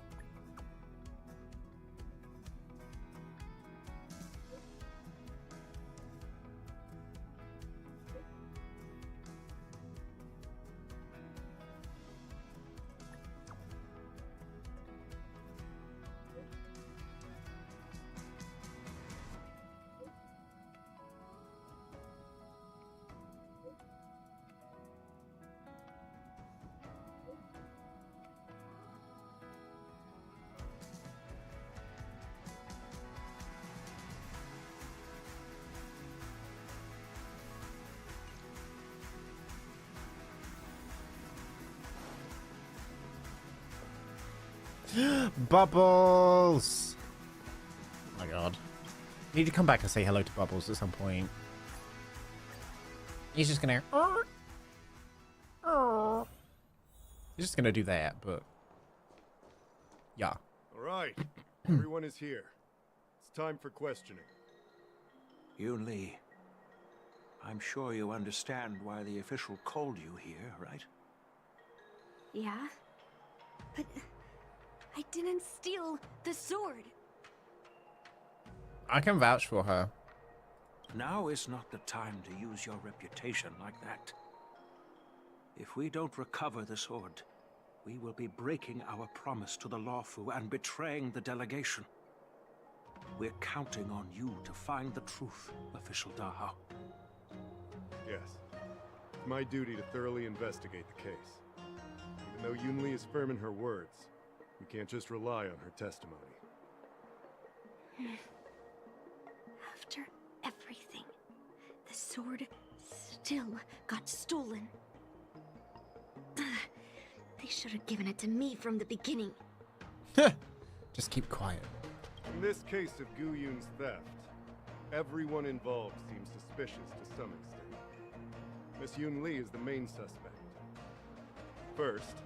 Bubbles! Oh my god. You need to come back and say hello to Bubbles at some point. He's just gonna... He's just gonna do that, but... Yeah. Alright. Everyone is here. It's time for questioning. Yunli, I'm sure you understand why the official called you here, right? Yeah? But I didn't steal the sword. I can vouch for her. Now is not the time to use your reputation like that. If we don't recover the sword, we will be breaking our promise to the Lawfu and betraying the delegation. We're counting on you to find the truth, Official Dahao. Yes. It's my duty to thoroughly investigate the case. Even though Yunli is firm in her words, we can't just rely on her testimony. After everything, the sword still got stolen. They should have given it to me from the beginning. Just keep quiet. In this case of Gu Yun's theft, everyone involved seems suspicious to some extent. Miss Yunli is the main suspect. First,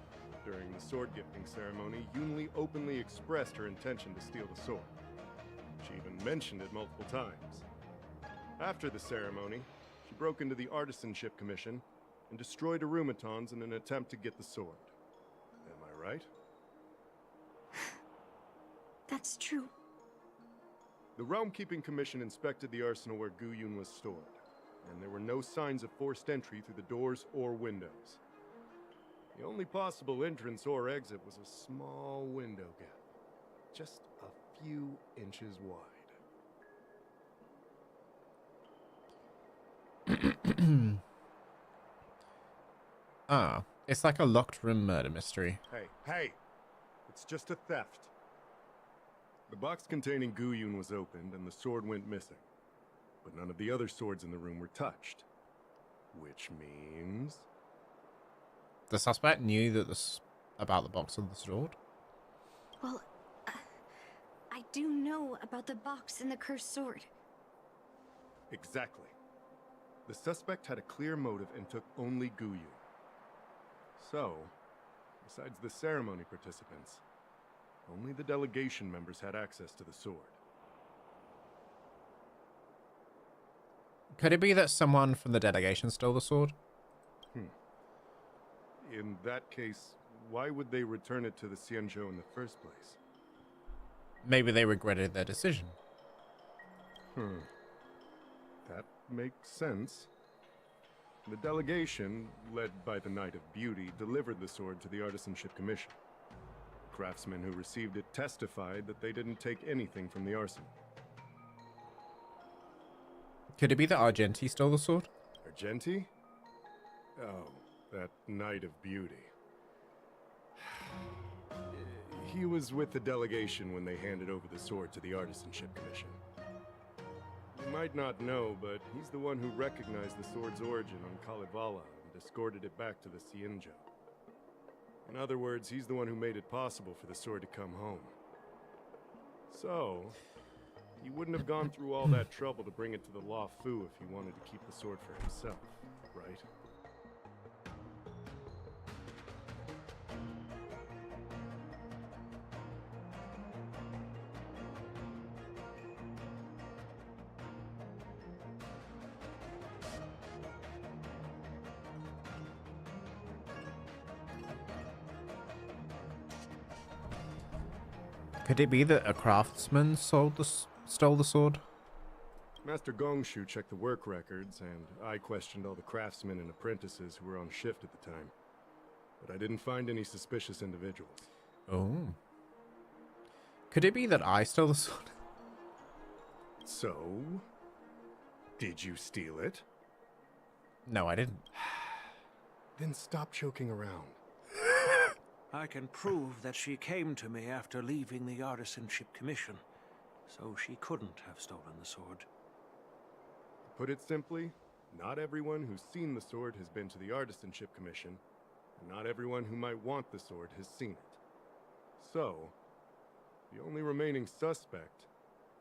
during the sword gifting ceremony, Yunli openly expressed her intention to steal the sword. She even mentioned it multiple times. After the ceremony, she broke into the Artisanship Commission and destroyed arumatons in an attempt to get the sword. Am I right? That's true. The Realm Keeping Commission inspected the arsenal where Gu Yun was stored, and there were no signs of forced entry through the doors or windows. The only possible entrance or exit was a small window gap, just a few inches wide. Ah, it's like a locked room murder mystery. Hey! It's just a theft. The box containing Guyun was opened and the sword went missing. But none of the other swords in the room were touched. Which means... The suspect knew that about the box of the sword? Well, I do know about the box and the cursed sword. Exactly. The suspect had a clear motive and took only Guyun. So, besides the ceremony participants, only the delegation members had access to the sword. Could it be that someone from the delegation stole the sword? In that case, why would they return it to the Xianzhou in the first place? Maybe they regretted their decision. That makes sense. The delegation, led by the Knight of Beauty, delivered the sword to the Artisanship Commission. The craftsmen who received it testified that they didn't take anything from the arsenal. Could it be that Argenti stole the sword? Argenti? Oh, that Knight of Beauty. He was with the delegation when they handed over the sword to the Artisanship Commission. You might not know, but he's the one who recognized the sword's origin on Kalevala and escorted it back to the Xianzhou. In other words, he's the one who made it possible for the sword to come home. So, he wouldn't have gone through all that trouble to bring it to the Law Fu if he wanted to keep the sword for himself, right? Could it be that a craftsman stole the sword? Master Gongshu checked the work records, and I questioned all the craftsmen and apprentices who were on shift at the time. But I didn't find any suspicious individuals. Oh. Could it be that I stole the sword? So? Did you steal it? No, I didn't. Then stop joking around. I can prove that she came to me after leaving the Artisanship Commission, so she couldn't have stolen the sword. To put it simply, not everyone who's seen the sword has been to the Artisanship Commission, and not everyone who might want the sword has seen it. So, the only remaining suspect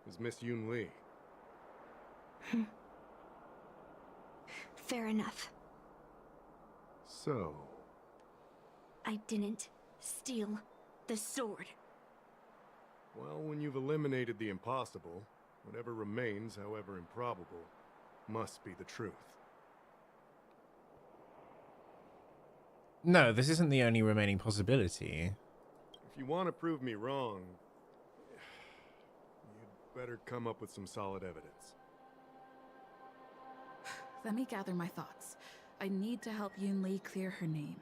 is Miss Yunli. Fair enough. So... I didn't steal the sword. Well, when you've eliminated the impossible, whatever remains, however improbable, must be the truth. No, this isn't the only remaining possibility. If you want to prove me wrong, you'd better come up with some solid evidence. Let me gather my thoughts. I need to help Yunli clear her name.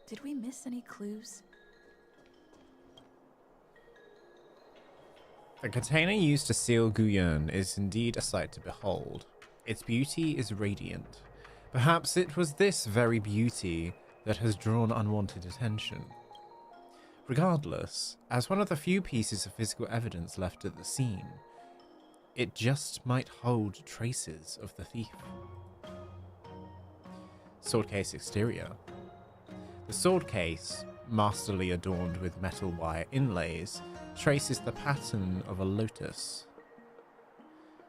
Did we miss any clues? The container used to seal Guyun is indeed a sight to behold. Its beauty is radiant. Perhaps it was this very beauty that has drawn unwanted attention. Regardless, as one of the few pieces of physical evidence left at the scene, it just might hold traces of the thief. Sword case exterior. The sword case, masterly adorned with metal wire inlays, traces the pattern of a lotus,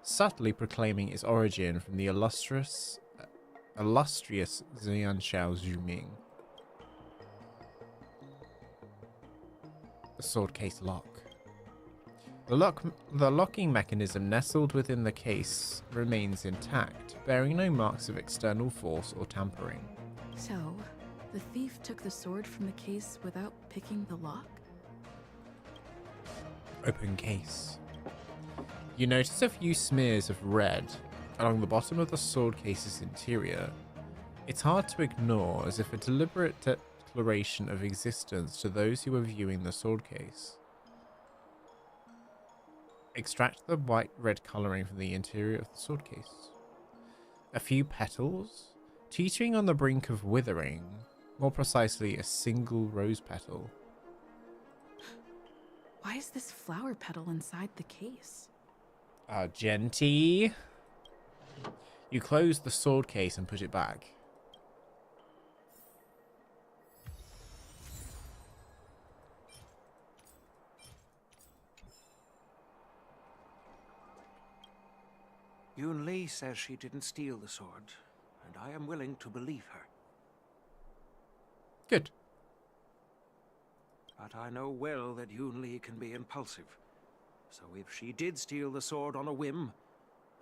subtly proclaiming its origin from the illustrious Xianzhou Zhuming. The sword case lock. The locking mechanism nestled within the case remains intact, bearing no marks of external force or tampering. So, the thief took the sword from the case without picking the lock? Open case. You notice a few smears of red along the bottom of the sword case's interior. It's hard to ignore, as if a deliberate declaration of existence to those who are viewing the sword case. Extract the white-red coloring from the interior of the sword case. A few petals, Teetering on the brink of withering. More precisely, a single rose petal. Why is this flower petal inside the case? Argenti. You close the sword case and put it back. Yunli says she didn't steal the sword, and I am willing to believe her. Good. But I know well that Yunli can be impulsive. So if she did steal the sword on a whim,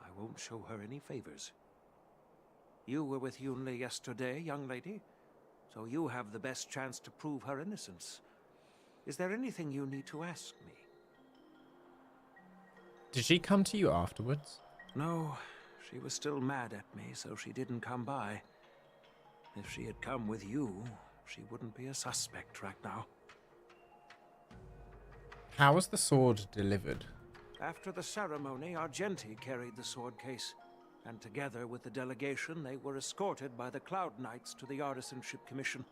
I won't show her any favors. You were with Yunli yesterday, young lady, so you have the best chance to prove her innocence. Is there anything you need to ask me? Did she come to you afterwards? No, she was still mad at me, so she didn't come by. If she had come with you, she wouldn't be a suspect right now. How was the sword delivered? After the ceremony, Argenti carried the sword case, and together with the delegation, they were escorted by the Cloud Knights to the Artisanship Commission.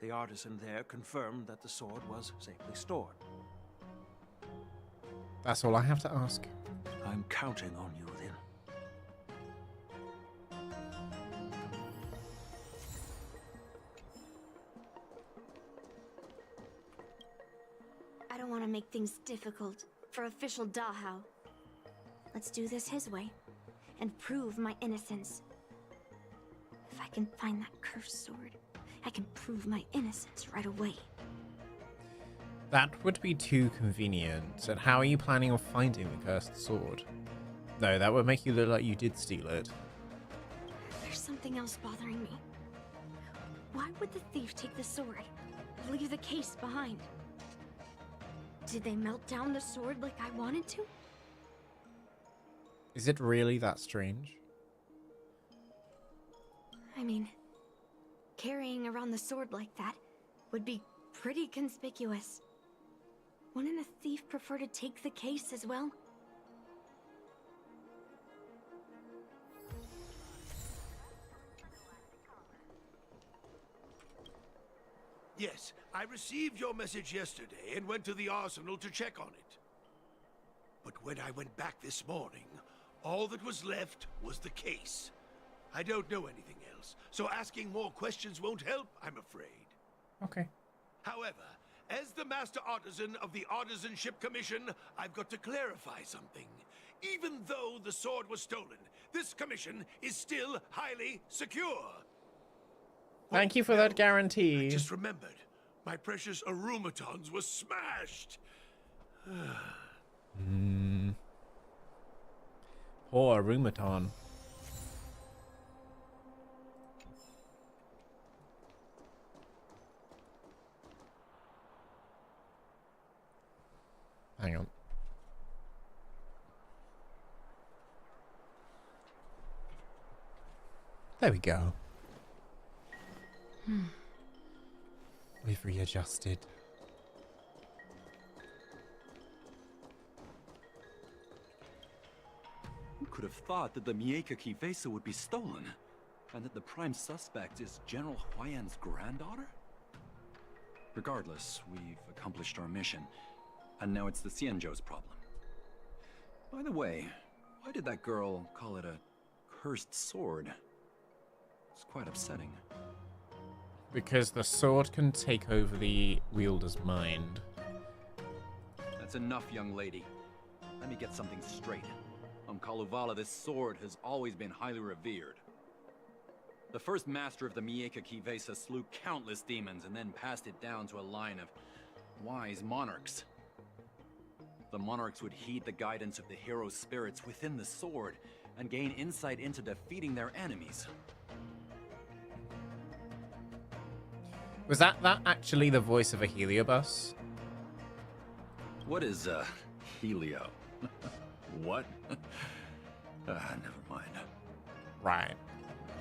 The artisan there confirmed that the sword was safely stored. That's all I have to ask. I'm counting on you then. I don't want to make things difficult for official Dahao. Let's do this his way and prove my innocence. If I can find that cursed sword, I can prove my innocence right away. That would be too convenient. And how are you planning on finding the cursed sword? No, that would make you look like you did steal it. There's something else bothering me. Why would the thief take the sword, leave the case behind? Did they melt down the sword like I wanted to? Is it really that strange? I mean, carrying around the sword like that would be pretty conspicuous. Wouldn't a thief prefer to take the case as well? Yes, I received your message yesterday and went to the arsenal to check on it. But when I went back this morning, all that was left was the case. I don't know anything else, so asking more questions won't help, I'm afraid. Okay. However, as the Master Artisan of the Artisanship Commission, I've got to clarify something. Even though the sword was stolen, this commission is still highly secure. Thank you for that guarantee. I just remembered. My precious aromatons were smashed. Poor aromaton. Hang on. There we go. We've readjusted. Who could have thought that the M.O.C vesa would be stolen? And that the prime suspect is General Huayan's granddaughter? Regardless, we've accomplished our mission. And now it's the Xianzhou's problem. By the way, why did that girl call it a cursed sword? It's quite upsetting. Because the sword can take over the wielder's mind. That's enough, young lady. Let me get something straight. On Kalevala, this sword has always been highly revered. The first master of the M.O.C vesa slew countless demons and then passed it down to a line of wise monarchs. The monarchs would heed the guidance of the hero spirits within the sword and gain insight into defeating their enemies. Was that actually the voice of a heliobus? What is, helio? What? Never mind. Right.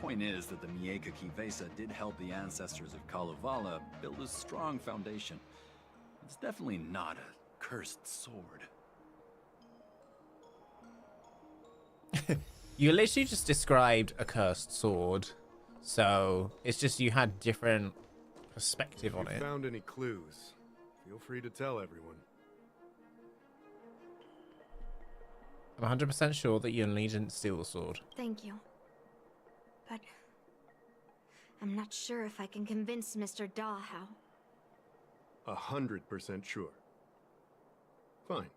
Point is that the M.O.C vesa did help the ancestors of Kalevala build a strong foundation. It's definitely not a cursed sword. You literally just described a cursed sword. So it's just you had different perspective on If you it. found any clues, feel free to tell everyone. I'm 100% sure that Yunli didn't steal the sword. Thank you. But I'm not sure if I can convince Mr. Daw how. 100% sure. Fine.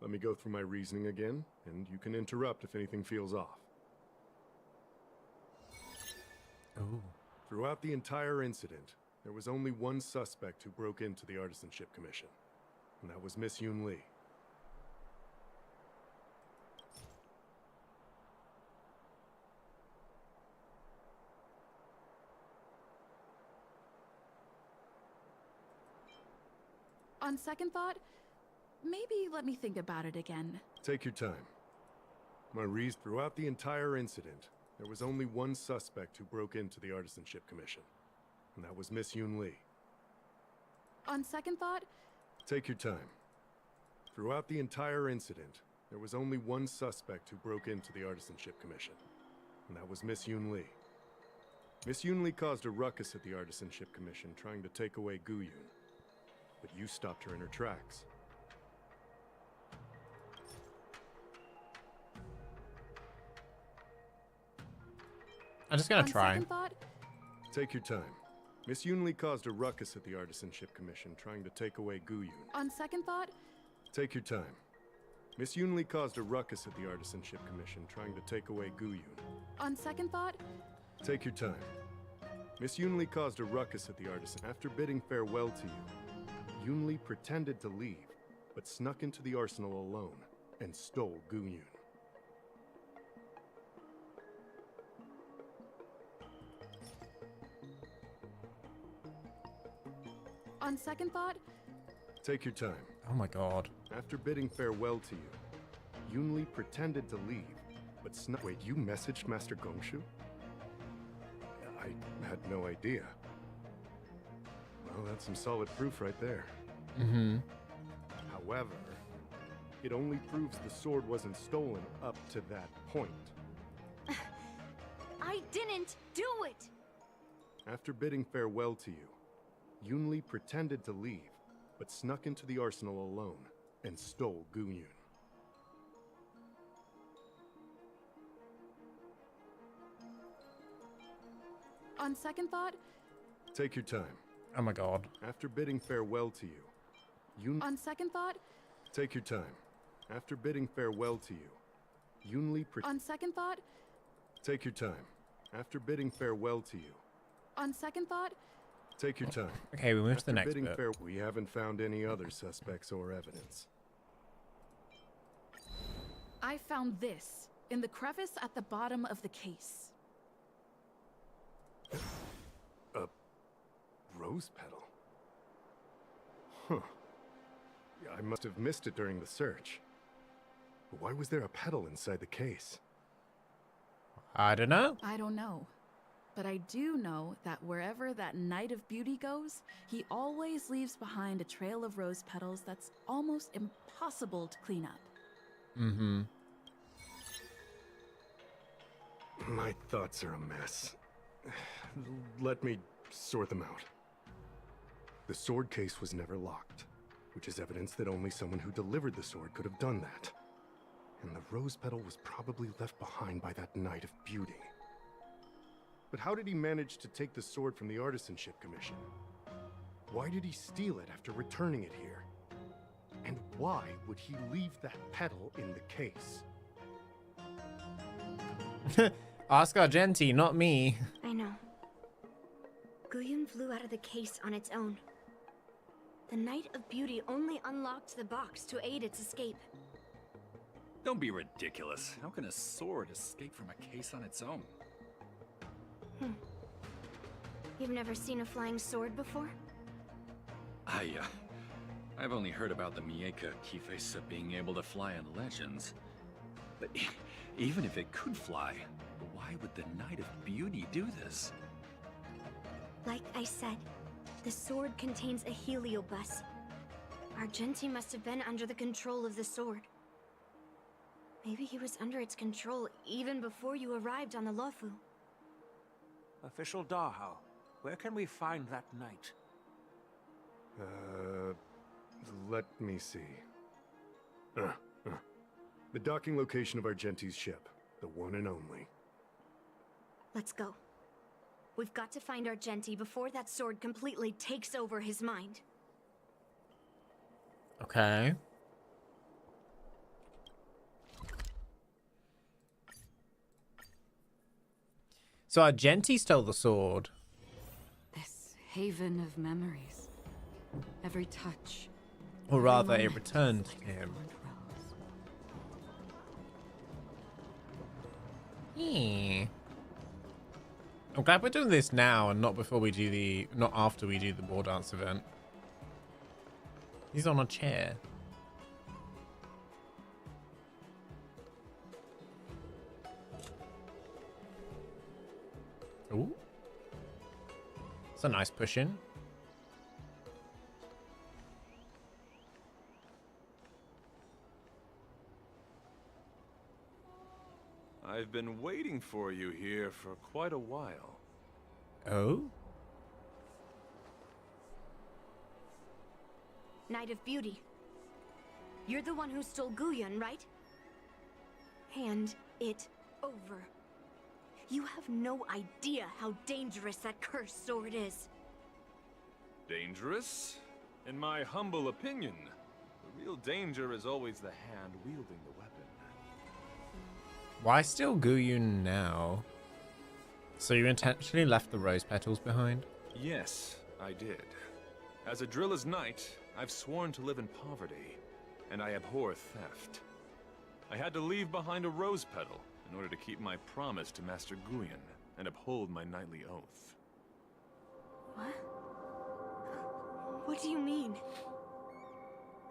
Let me go through my reasoning again, and you can interrupt if anything feels off. Ooh. Throughout the entire incident, there was only one suspect who broke into the Artisanship Commission, and that was Miss Yunli. On second thought, maybe let me think about it again. Take your time. My reason throughout the entire incident, there was only one suspect who broke into the Artisanship Commission, and that was Miss Yunli. On second thought, Take your time. Throughout the entire incident, there was only one suspect who broke into the Artisanship Commission, and that was Miss Yunli. Miss Yunli caused a ruckus at the Artisanship Commission trying to take away Guyun, but you stopped her in her tracks. I'm just gonna on try. second thought, Take your time. Miss Yunli caused a ruckus at the Artisanship Commission trying to take away Guyun. on second thought, Take your time. Miss Yunli caused a ruckus at the Artisanship Commission trying to take away Guyun. on second thought, Take your time. Miss Yunli caused a ruckus at the Artisan. After bidding farewell to you, Yunli pretended to leave, but snuck into the arsenal alone and stole Guyun. on second thought, Take your time. Oh my god. After bidding farewell to you, Yunli pretended to leave, but snuck. Wait, you messaged Master Gongshu? I had no idea. Well, that's some solid proof right there. Mm-hmm. However, it only proves the sword wasn't stolen up to that point. I didn't do it! After bidding farewell to you, Yunli pretended to leave, but snuck into the arsenal alone and stole Guyun. on second thought, Take your time. Oh my god. After bidding farewell to you, on second thought, Take your time. After bidding farewell to you, Yunli on second thought, Take your time. After bidding farewell to you, on second thought, take your time. Okay, we move to the After next bidding bit. we haven't found any other suspects or evidence. I found this in the crevice at the bottom of the case. A rose petal? Huh. Yeah, I must have missed it during the search. But why was there a petal inside the case? I don't know. I don't know. But I do know that wherever that Knight of Beauty goes, he always leaves behind a trail of rose petals that's almost impossible to clean up. Mm-hmm. My thoughts are a mess. Let me sort them out. The sword case was never locked, which is evidence that only someone who delivered the sword could have done that. And the rose petal was probably left behind by that Knight of Beauty. But how did he manage to take the sword from the Artisanship Commission? Why did he steal it after returning it here? And why would he leave that petal in the case? Ask Argenti, not me. I know. Guyun flew out of the case on its own. The Knight of Beauty only unlocked the box to aid its escape. Don't be ridiculous. How can a sword escape from a case on its own? You've never seen a flying sword before? I've only heard about the Mieka Kifesa being able to fly in legends. But even if it could fly, why would the Knight of Beauty do this? Like I said, the sword contains a heliobus. Argenti must have been under the control of the sword. Maybe he was under its control even before you arrived on the Luofu. Official Dahao, where can we find that knight? Let me see. The docking location of Argenti's ship. The one and only. Let's go. We've got to find Argenti before that sword completely takes over his mind. Okay. So Argenti stole the sword. This haven of memories. Every touch. Or every rather, it moment returned is to like a him. burnt rose. I'm glad we're doing this now and not before we do not after we do the war dance event. He's on a chair. Ooh. It's a nice push in. I've been waiting for you here for quite a while. Oh? Knight of Beauty. You're the one who stole Guyun, right? Hand it over. You have no idea how dangerous that cursed sword is. Dangerous? In my humble opinion, the real danger is always the hand wielding the weapon. Why steal Guyun now? So you intentionally left the rose petals behind? Yes, I did. As a Drilla's knight, I've sworn to live in poverty, and I abhor theft. I had to leave behind a rose petal in order to keep my promise to Master Guyun and uphold my knightly oath. What? What do you mean?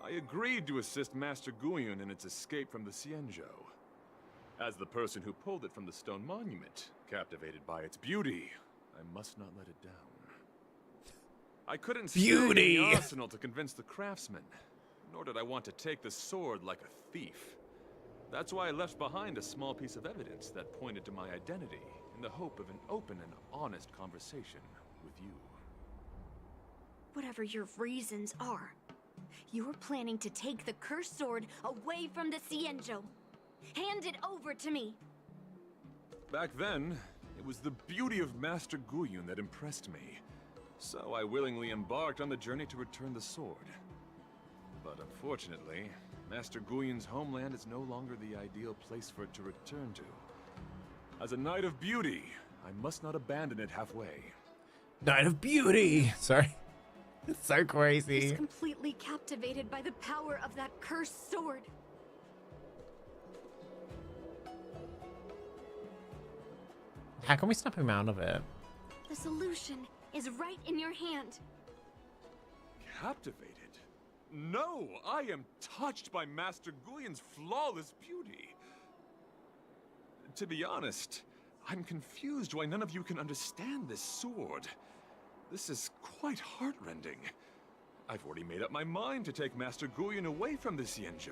I agreed to assist Master Guyun in its escape from the Xianzhou. As the person who pulled it from the stone monument, captivated by its beauty, I must not let it down. I couldn't stay in the arsenal to convince the craftsman, nor did I want to take the sword like a thief. That's why I left behind a small piece of evidence that pointed to my identity in the hope of an open and honest conversation with you. Whatever your reasons are, you're planning to take the cursed sword away from the Xianzhou. Hand it over to me! Back then, it was the beauty of Master Guyun that impressed me, so I willingly embarked on the journey to return the sword. But unfortunately, Master Guyun's homeland is no longer the ideal place for it to return to. As a Knight of Beauty, I must not abandon it halfway. Knight of Beauty! Sorry. It's so He's crazy. completely captivated by the power of that cursed sword. How can we snap him out of it? The solution is right in your hand. Captivated? No, I am touched by Master Guyun's flawless beauty. To be honest, I'm confused why none of you can understand this sword. This is quite heartrending. I've already made up my mind to take Master Guyun away from the Xianzhou.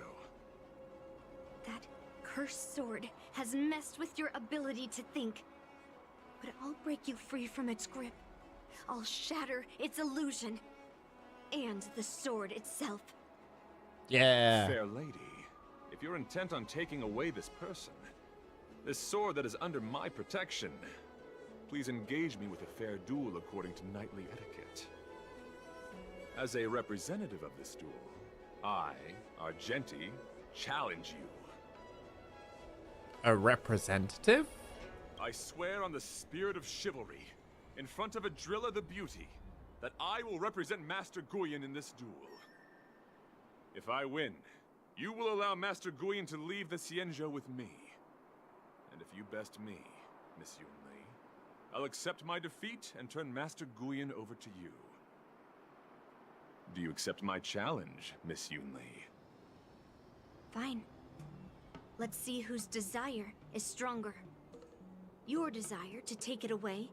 That cursed sword has messed with your ability to think. But I'll break you free from its grip. I'll shatter its illusion. And the sword itself. Yeah. Fair lady, if you're intent on taking away this person, this sword that is under my protection, please engage me with a fair duel according to knightly etiquette. As a representative of this duel, I, Argenti, challenge you. A representative? I swear on the spirit of chivalry, in front of Adrilla the Beauty, that I will represent Master Guyun in this duel. If I win, you will allow Master Guyun to leave the Xianzhou with me. And if you best me, Miss Yunli, I'll accept my defeat and turn Master Guyun over to you. Do you accept my challenge, Miss Yunli? Fine. Let's see whose desire is stronger. Your desire to take it away,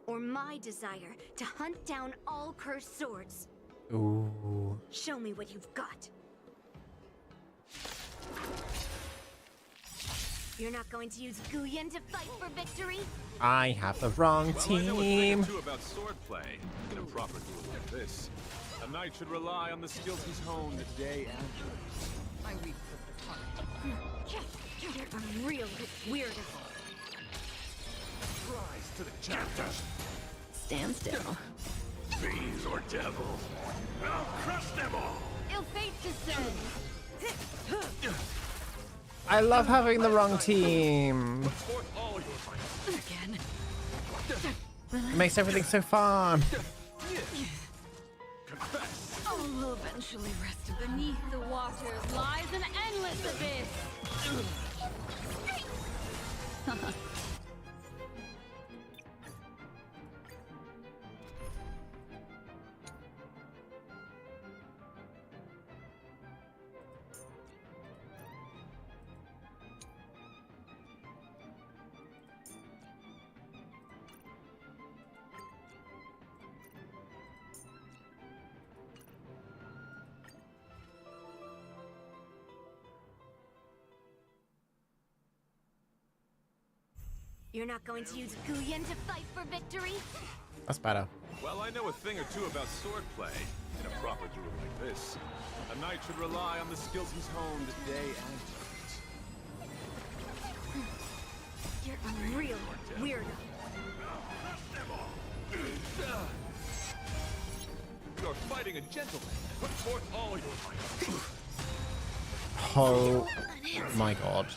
or my desire to hunt down all cursed swords. Ooh. Show me what you've got. You're not going to use Guyan to fight for victory? I have the wrong Well, I know a thing team. or two about swordplay. In a proper duel like this, a knight should rely on the skills he's honed day and night. My weak You're a real weirdo. Rise to the challenge. Stand still. Fiends or devils. I'll crush them all. ill fate descends. I love having the wrong team. Forth all your might. Again. It makes everything so fun. Confess. All will eventually rest. Beneath the waters lies an endless abyss. You're not going to use Guyan to fight for victory? That's better. Well, I know a thing or two about swordplay. In a proper duel like this, a knight should rely on the skills he's honed day and night. You're a real weirdo. You're fighting a gentleman. Put forth all your might. Oh my god.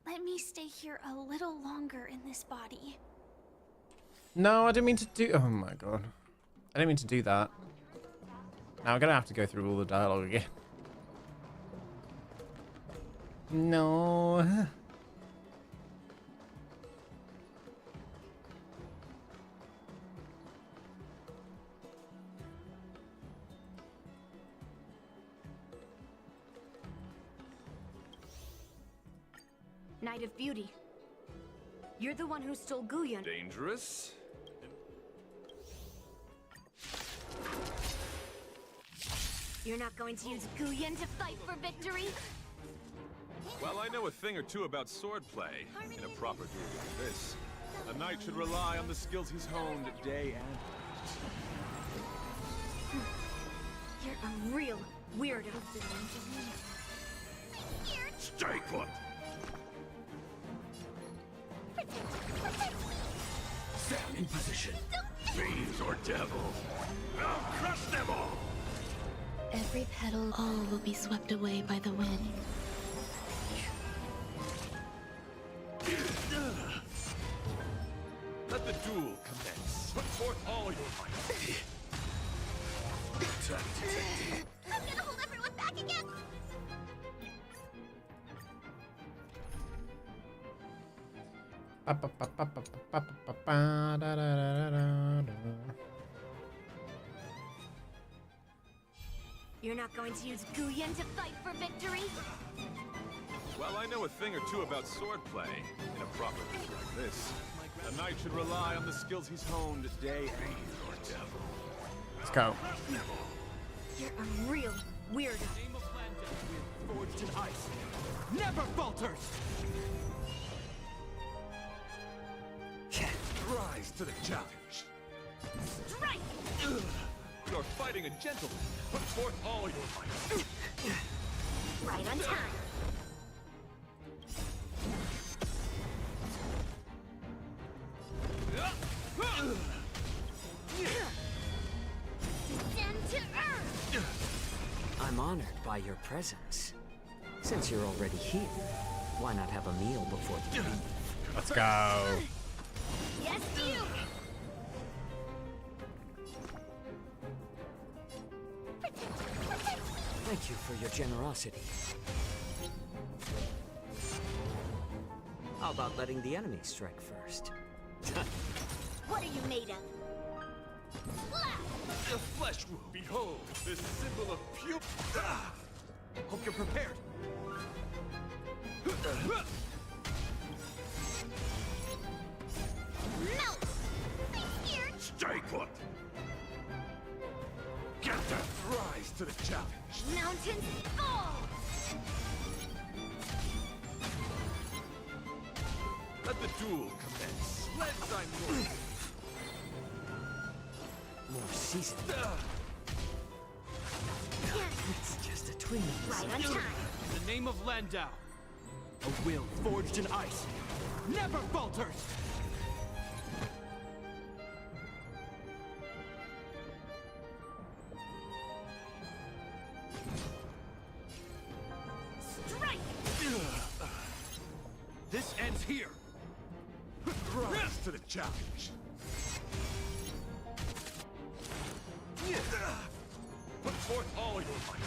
Let me stay here a little longer in this body. No, I didn't mean to do. Oh my god. I didn't mean to do that. Now I'm gonna have to go through all the dialogue again. No. Knight of Beauty. You're the one who stole Guyan. Dangerous? You're not going to use Guyan to fight for victory? Well, I know a thing or two about swordplay. In a proper duel like this, a knight should rely on the skills he's honed day and night. You're a real weirdo. Stay put. Stand in position. Fiends or devils. I'll crush them all. Every petal, all will be swept away by the wind. Let the duel commence. Put forth all your might. I'm gonna hold everyone back again! You're not going to use Guyan to fight for victory? Well, I know a thing or two about swordplay. In a proper duel like this, a knight should rely on the skills he's honed day and night. Let's go. You're a real weirdo. Forged in ice. Never falters! Rise to the challenge. Strike! You're fighting a gentleman. Put forth all your might. Right on time. Descend to earth! I'm honored by your presence. Since you're already here, why not have a meal before you leave? Let's go. Yes, you! Thank you for your generosity. How about letting the enemy strike first? What are you made of? The flesh wound. Behold, this symbol of pure. Hope you're prepared. Melt! I'm scared! Stay put! Get that! Rise to the challenge. Mountains fall! Let the duel commence. Let's north. More seasoned. It's just a twin. Right on time. In the name of Landau, a will forged in ice never falters! Strike! This ends here! Rise to the challenge. Put forth all your might.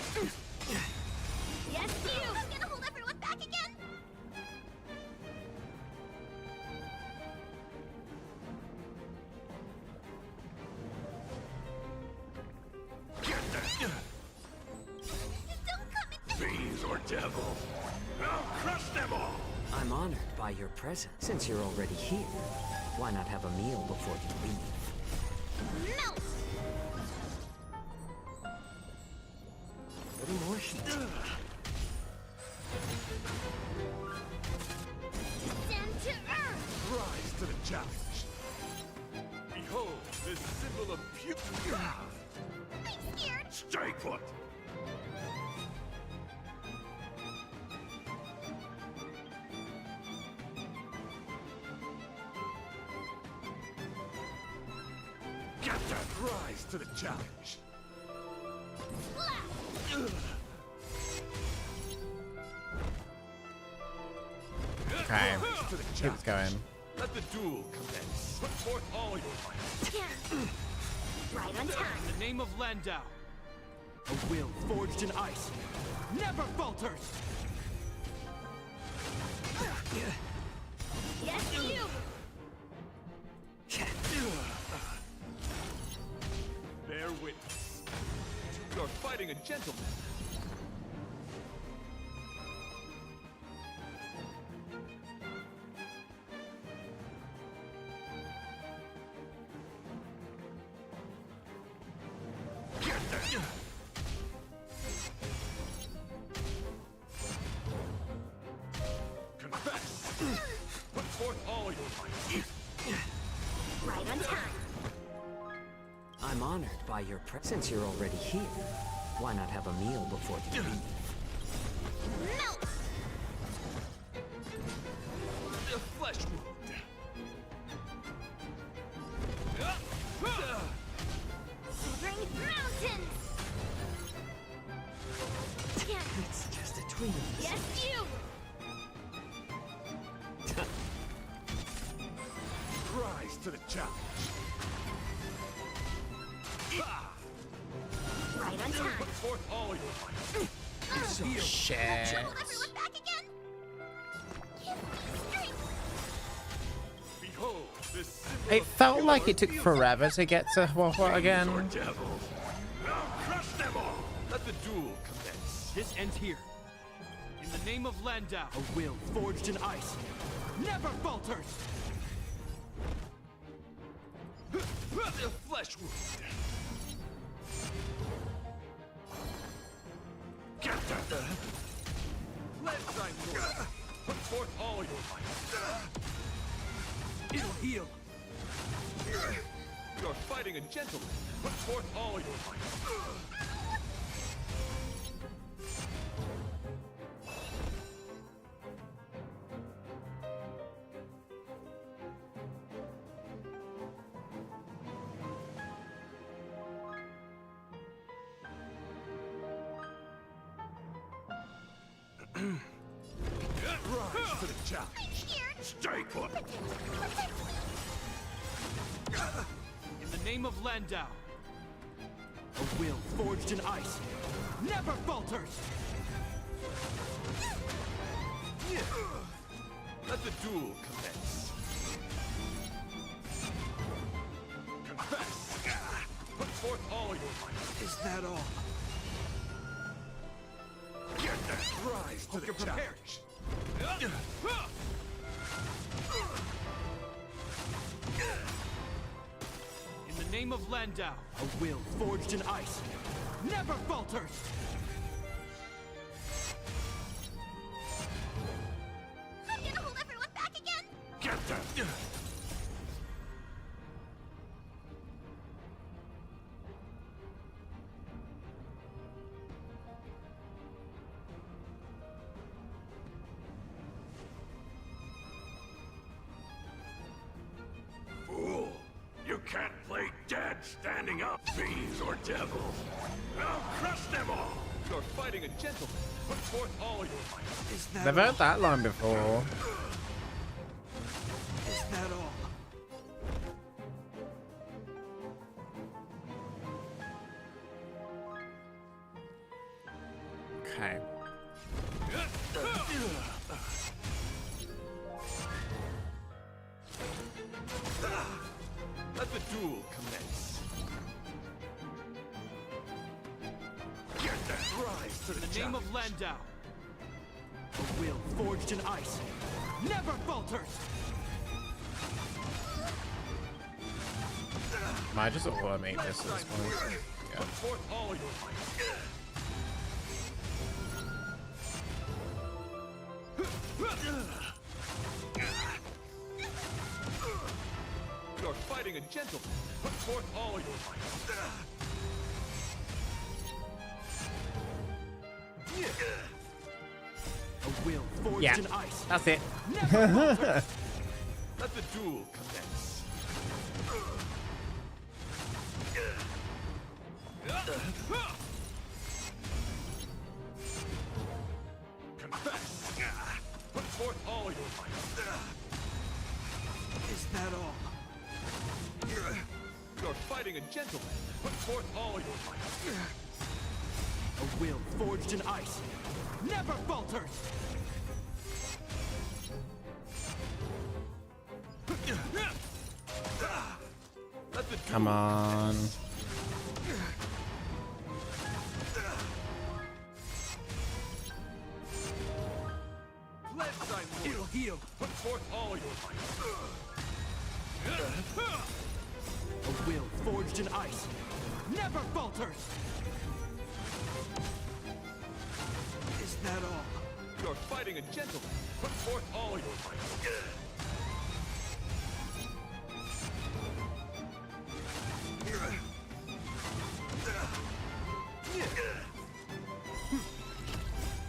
Yes, you! I'm gonna hold everyone back again! Get that! Don't come in! Fiends or devils! I'll crush them all! I'm honored by your presence. Since you're already here, why not have a meal before you leave? Melt! A little more heat. Descend to earth! Rise to the challenge. Behold, this symbol of pure. I'm scared! Stay put! Get that! Rise to the challenge. Okay. Rise to the Keeps challenge. going. Let the duel commence. Put forth all your might. Right on time. In the name of Landau, a will forged in ice never falters! Yes, you! Bear witness. You're fighting a gentleman. Get that! Confess. Put forth all your might. Right on time. I'm honored by your presence. Since you're already here, why not have a meal before you leave? Melt! The flesh wound. Shivering mountains! It's just a twin. Yes, you! Rise to the challenge. Right on time. Put forth all your might. Shit. Hold everyone back again! Give me strength! Behold, this symbol It of felt pure like it took beauty. forever to get to what Or again. devils! I'll crush them all! Let the duel commence. This ends here. In the name of Landau, a will forged in ice never falters! The flesh wound. Get that! Let thy north. Put forth all your might. It'll heal! You're fighting a gentleman. Put forth all your might. Rise to the challenge. I'm scared! Stay put! Protect me! In the name of Landau, A will forged in ice never falters! Let the duel commence. Confess! Put forth all your might. Is that all? Get that rise to the challenge. In the name of Landau, a will forged in ice never falters! I'm gonna hold everyone back again! Get that! Fool! You can't play dead standing up, fiends or devils! I'll crush them all! You're fighting a gentleman! Put forth all your might! Is that They've all? heard that line before. Is that all? Okay. Let the duel commence. Get that rise to In the the name challenge. of Landau, a will forged in ice never falters! Might just automate this at this point. Yeah. Put forth all your might. You're fighting a gentleman. Put forth all your might. A will forged Yeah. in ice That's it. never falters! Let the duel commence. Confess. Put forth all your might. Is that all? You're fighting a gentleman. Put forth all your might. A will forged in ice never falters! Let the Come on. Pledge thy Heal, will. heal! Put forth all your might. A will forged in ice never falters! Is that all? You're fighting a gentleman. Put forth all your might.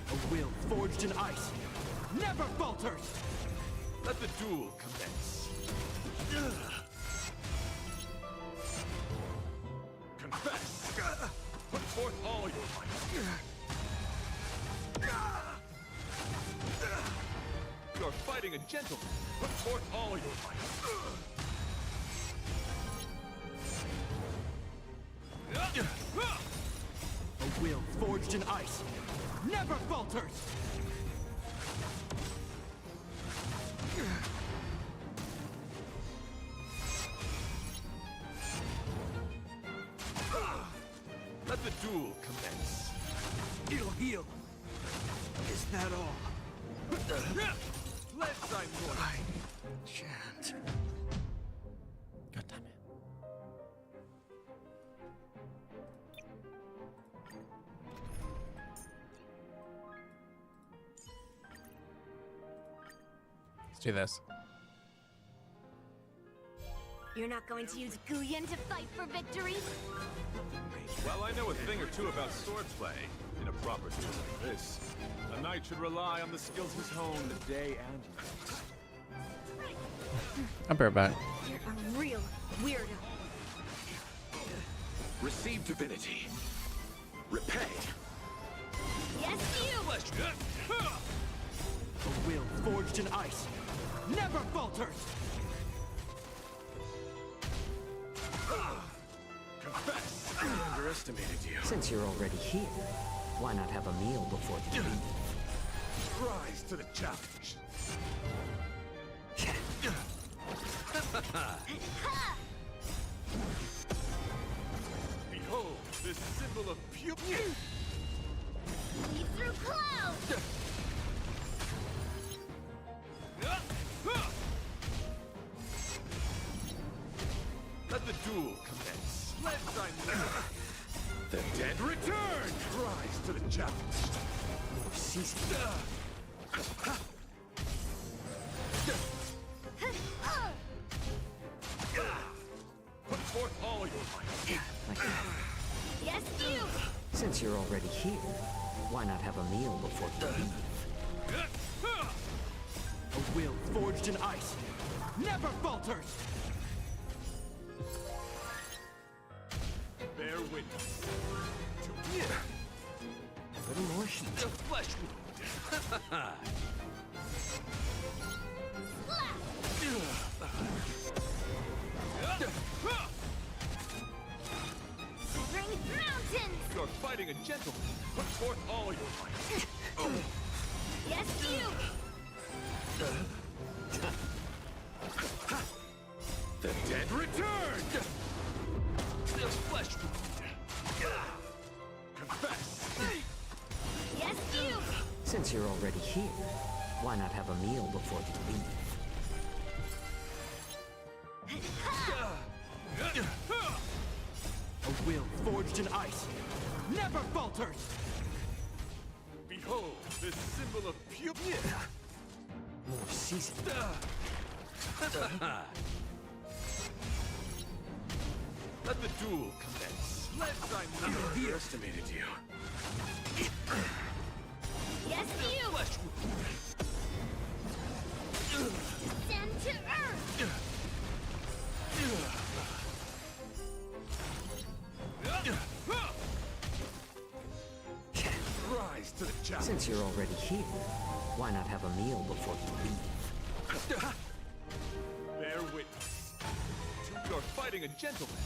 A will forged in ice never falters! Let the duel commence. Confess. Put forth all your might. You're fighting a gentleman. Put forth all your might. A will forged in ice never falters! Let the duel commence. Heal, heal! Is that all? Pledge thy will. I shan't. God damn it. Let's do this. You're not going to use Guyan to fight for victory? Well, I know a thing or two about swordplay. In a proper duel like this, a knight should rely on the skills he's honed day and night. I'll be right back. You're a real weirdo. Receive divinity. Repay. Yes, you! A will forged in ice never falters! Confess. I underestimated you. Since you're already here, why not have a meal before you leave? Rise to the challenge. Behold, this symbol of purity. Leap through clouds! Let the duel commence. Let's the dead return. Rise to the challenge. More seasoned. Put forth all your might. Like that. Yes, you! Since you're already here, why not have a meal before you leave? A will forged in ice never falters! Bear witness. What emotion? The flesh wound. Bring mountains! You're fighting a gentleman. Put forth all your might. Yes, you! The dead return. The flesh wound. Confess. Yes, you! Since you're already here, why not have a meal before you leave? A will forged in ice never falters! Behold, this symbol of purity. More seasoned. Let the duel commence. I underestimated you. Yes, you! Flesh wound. Descend to earth! Rise to the challenge. Since you're already here, why not have a meal before you leave? Bear witness. You're fighting a gentleman.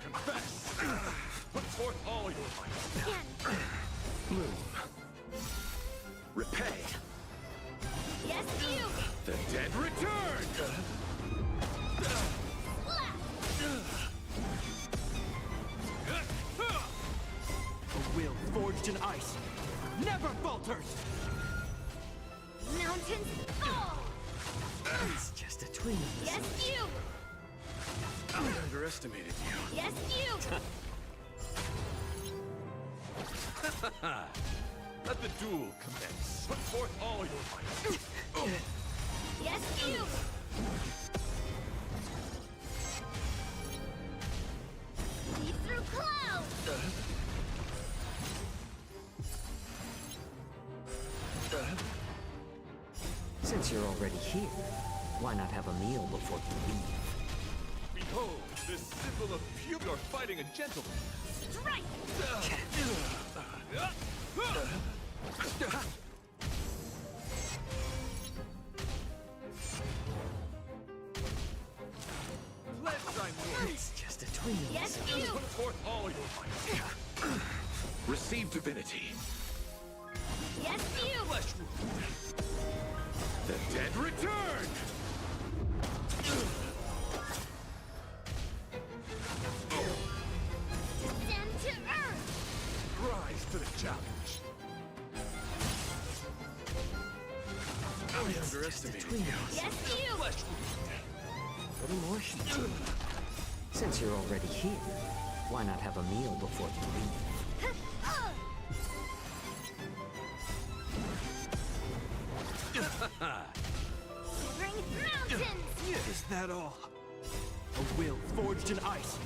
Confess. Put forth all your might. Bloom. Repay. Yes, you! The dead return. A will forged in ice never falters! Mountains fall! It's just a twin. Yes, you! I underestimated you. Yes, you! Let the duel commence. Put forth all your might. Yes, you! Leap through clouds! Since you're already here, why not have a meal before you leave? Behold, this symbol of purity. You're fighting a gentleman. Strike! Pledge thy more. It's just a twin. Yes, you! Put forth all your might. Receive divinity. Yes, you! Flesh wound. The dead return. Descend to earth! Rise to the challenge. I underestimated you. Yes, you! Flesh wound. What emotion? Since you're already here, why not have a meal before you leave? Bring mountains! Is that all? A will forged in ice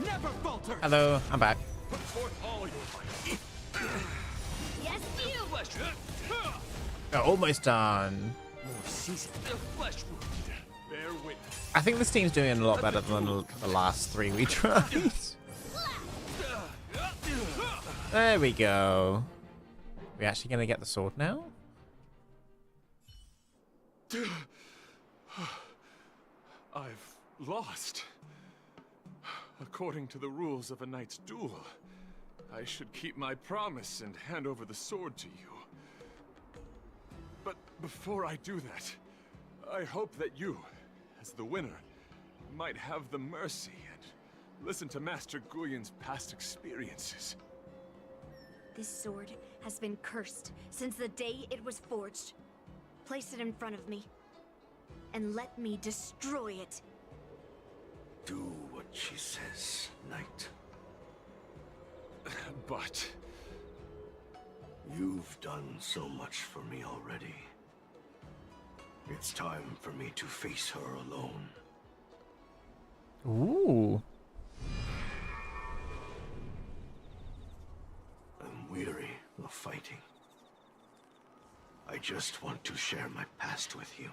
never falters! Hello, I'm back. Put forth all your might. Yes, you! Flesh wound. Almost done. More seasoned. The flesh wound. Bear witness. I think this team's doing a lot better than the last three we tried. There we go. We actually gonna get the sword now? I've lost. According to the rules of a knight's duel, I should keep my promise and hand over the sword to you. But before I do that, I hope that you, as the winner, might have the mercy and listen to Master Guyun's past experiences. This sword has been cursed since the day it was forged. Place it in front of me, and let me destroy it. Do what she says, Knight. But... You've done so much for me already. It's time for me to face her alone. Ooh. I'm weary of fighting. I just want to share my past with you.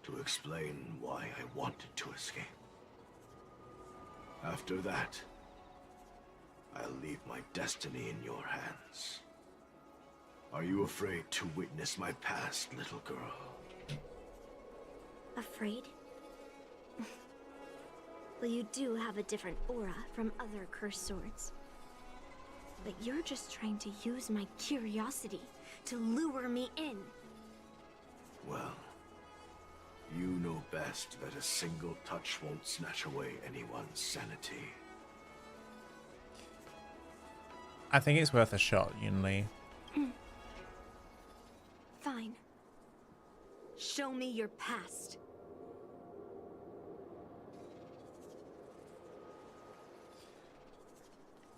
To explain why I wanted to escape. After that, I'll leave my destiny in your hands. Are you afraid to witness my past, little girl? Afraid? Well, you do have a different aura from other cursed swords. But you're just trying to use my curiosity to lure me in. Well, you know best that a single touch won't snatch away anyone's sanity. I think it's worth a shot, Yunli. Fine. Show me your past.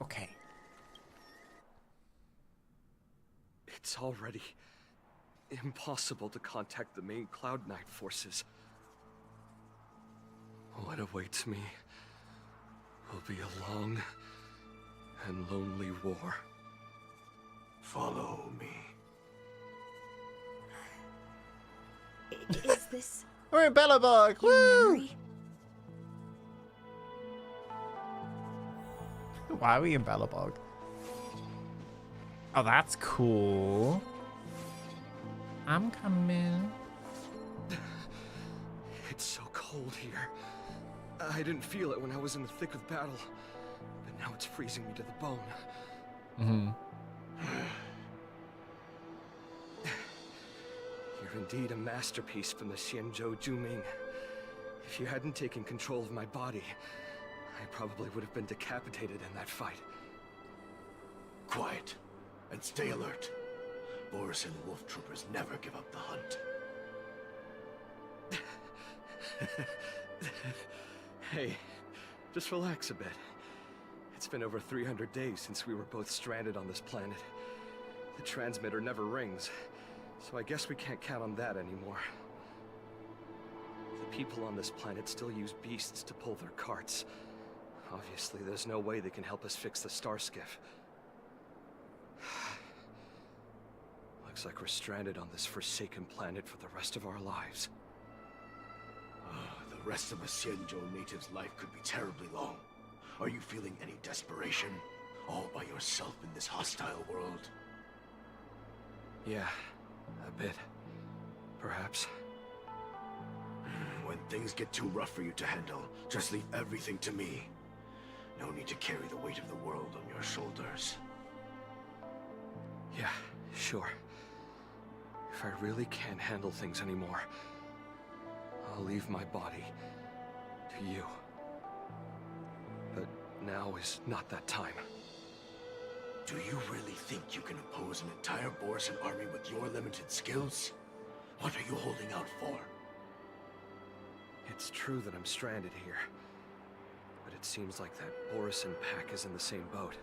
Okay. It's already impossible to contact the main Cloud Knight forces. What awaits me will be a long and lonely war. Follow me. Is this We're in Belobog! Woo! memory? Why are we in Belobog? Oh, that's cool. I'm coming. It's so cold here. I didn't feel it when I was in the thick of battle, but now it's freezing me to the bone. Mm-hmm. You're indeed a masterpiece from the Xianzhou Juming. If you hadn't taken control of my body, I probably would have been decapitated in that fight. Quiet, and stay alert. Boris and Wolf Troopers never give up the hunt. Hey, just relax a bit. It's been over 300 days since we were both stranded on this planet. The transmitter never rings, so I guess we can't count on that anymore. The people on this planet still use beasts to pull their carts. Obviously, there's no way they can help us fix the star skiff. Looks like we're stranded on this forsaken planet for the rest of our lives. The rest of a Xianzhou native's life could be terribly long. Are you feeling any desperation? All by yourself in this hostile world? Yeah, a bit. Perhaps. When things get too rough for you to handle, just leave everything to me. No need to carry the weight of the world on your shoulders. Yeah, sure. If I really can't handle things anymore, I'll leave my body to you. But now is not that time. Do you really think you can oppose an entire Borisan army with your limited skills? What are you holding out for? It's true that I'm stranded here, but it seems like that Borisan pack is in the same boat.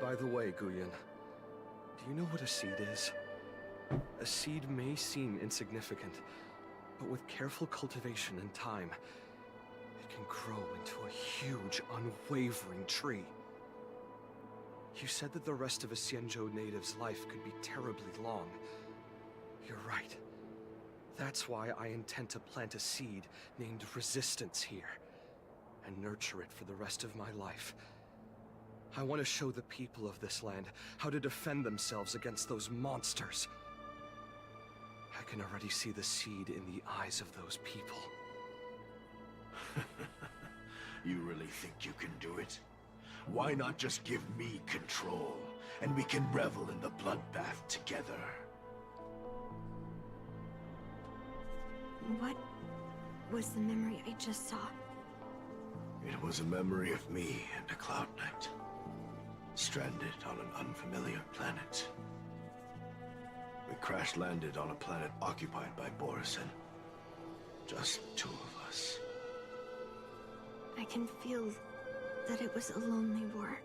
By the way, Guyun, do you know what a seed is? A seed may seem insignificant, but with careful cultivation and time, it can grow into a huge, unwavering tree. You said that the rest of a Xianzhou native's life could be terribly long. You're right. That's why I intend to plant a seed named Resistance here, and nurture it for the rest of my life. I want to show the people of this land how to defend themselves against those monsters. I can already see the seed in the eyes of those people. You really think you can do it? Why not just give me control, and we can revel in the bloodbath together? What was the memory I just saw? It was a memory of me and a Cloud Knight, stranded on an unfamiliar planet. We crash-landed on a planet occupied by Borison. Just the two of us. I can feel that it was a lonely war.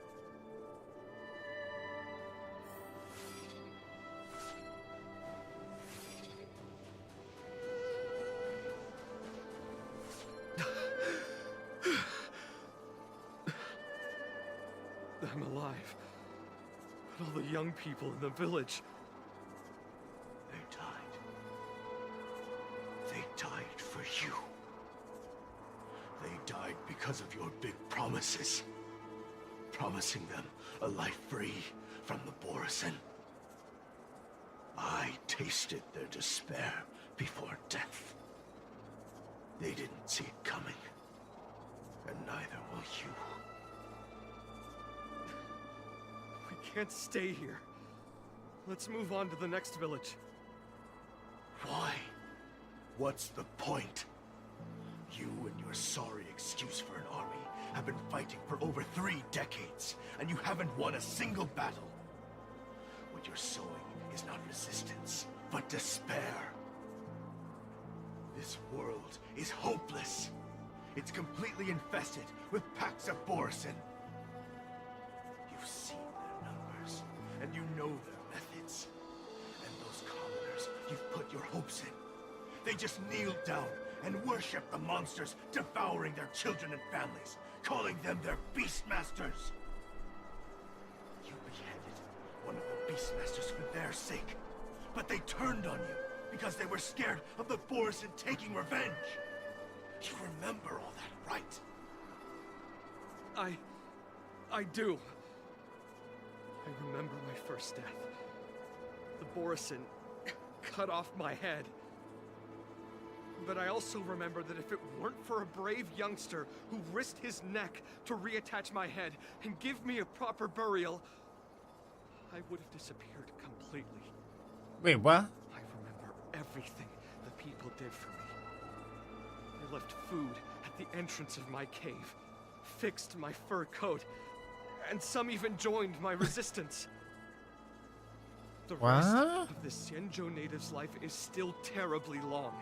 I'm alive. But all the young people in the village... They died. They died for you. They died because of your big promises. Promising them a life free from the Borison. I tasted their despair before death. They didn't see it coming. And neither will you. We can't stay here. Let's move on to the next village. Why? What's the point? You and your sorry excuse for an army have been fighting for over 3 decades, and you haven't won a single battle. What you're sowing is not resistance, but despair. This world is hopeless. It's completely infested with packs of Borison. You've seen their numbers, and you know their methods. And those commoners you've put your hopes in, they just kneel down and worship the monsters devouring their children and families, calling them their Beastmasters. You beheaded one of the Beastmasters for their sake, but they turned on you because they were scared of the Borison taking revenge. You remember all that, right? I do. I remember my first death. The Borison cut off my head. But I also remember that if it weren't for a brave youngster who risked his neck to reattach my head and give me a proper burial, I would have disappeared completely. Wait, what? I remember everything the people did for me. They left food at the entrance of my cave, fixed my fur coat, and some even joined my resistance. The rest of the Xianzhou natives' life is still terribly long.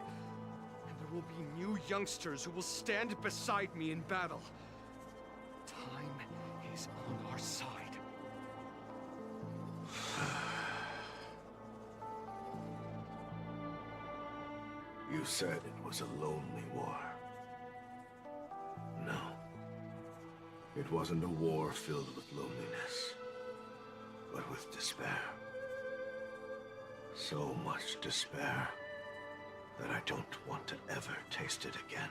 There will be new youngsters who will stand beside me in battle. Time is on our side. You said it was a lonely war. No. It wasn't a war filled with loneliness, but with despair. So much despair that I don't want to ever taste it again.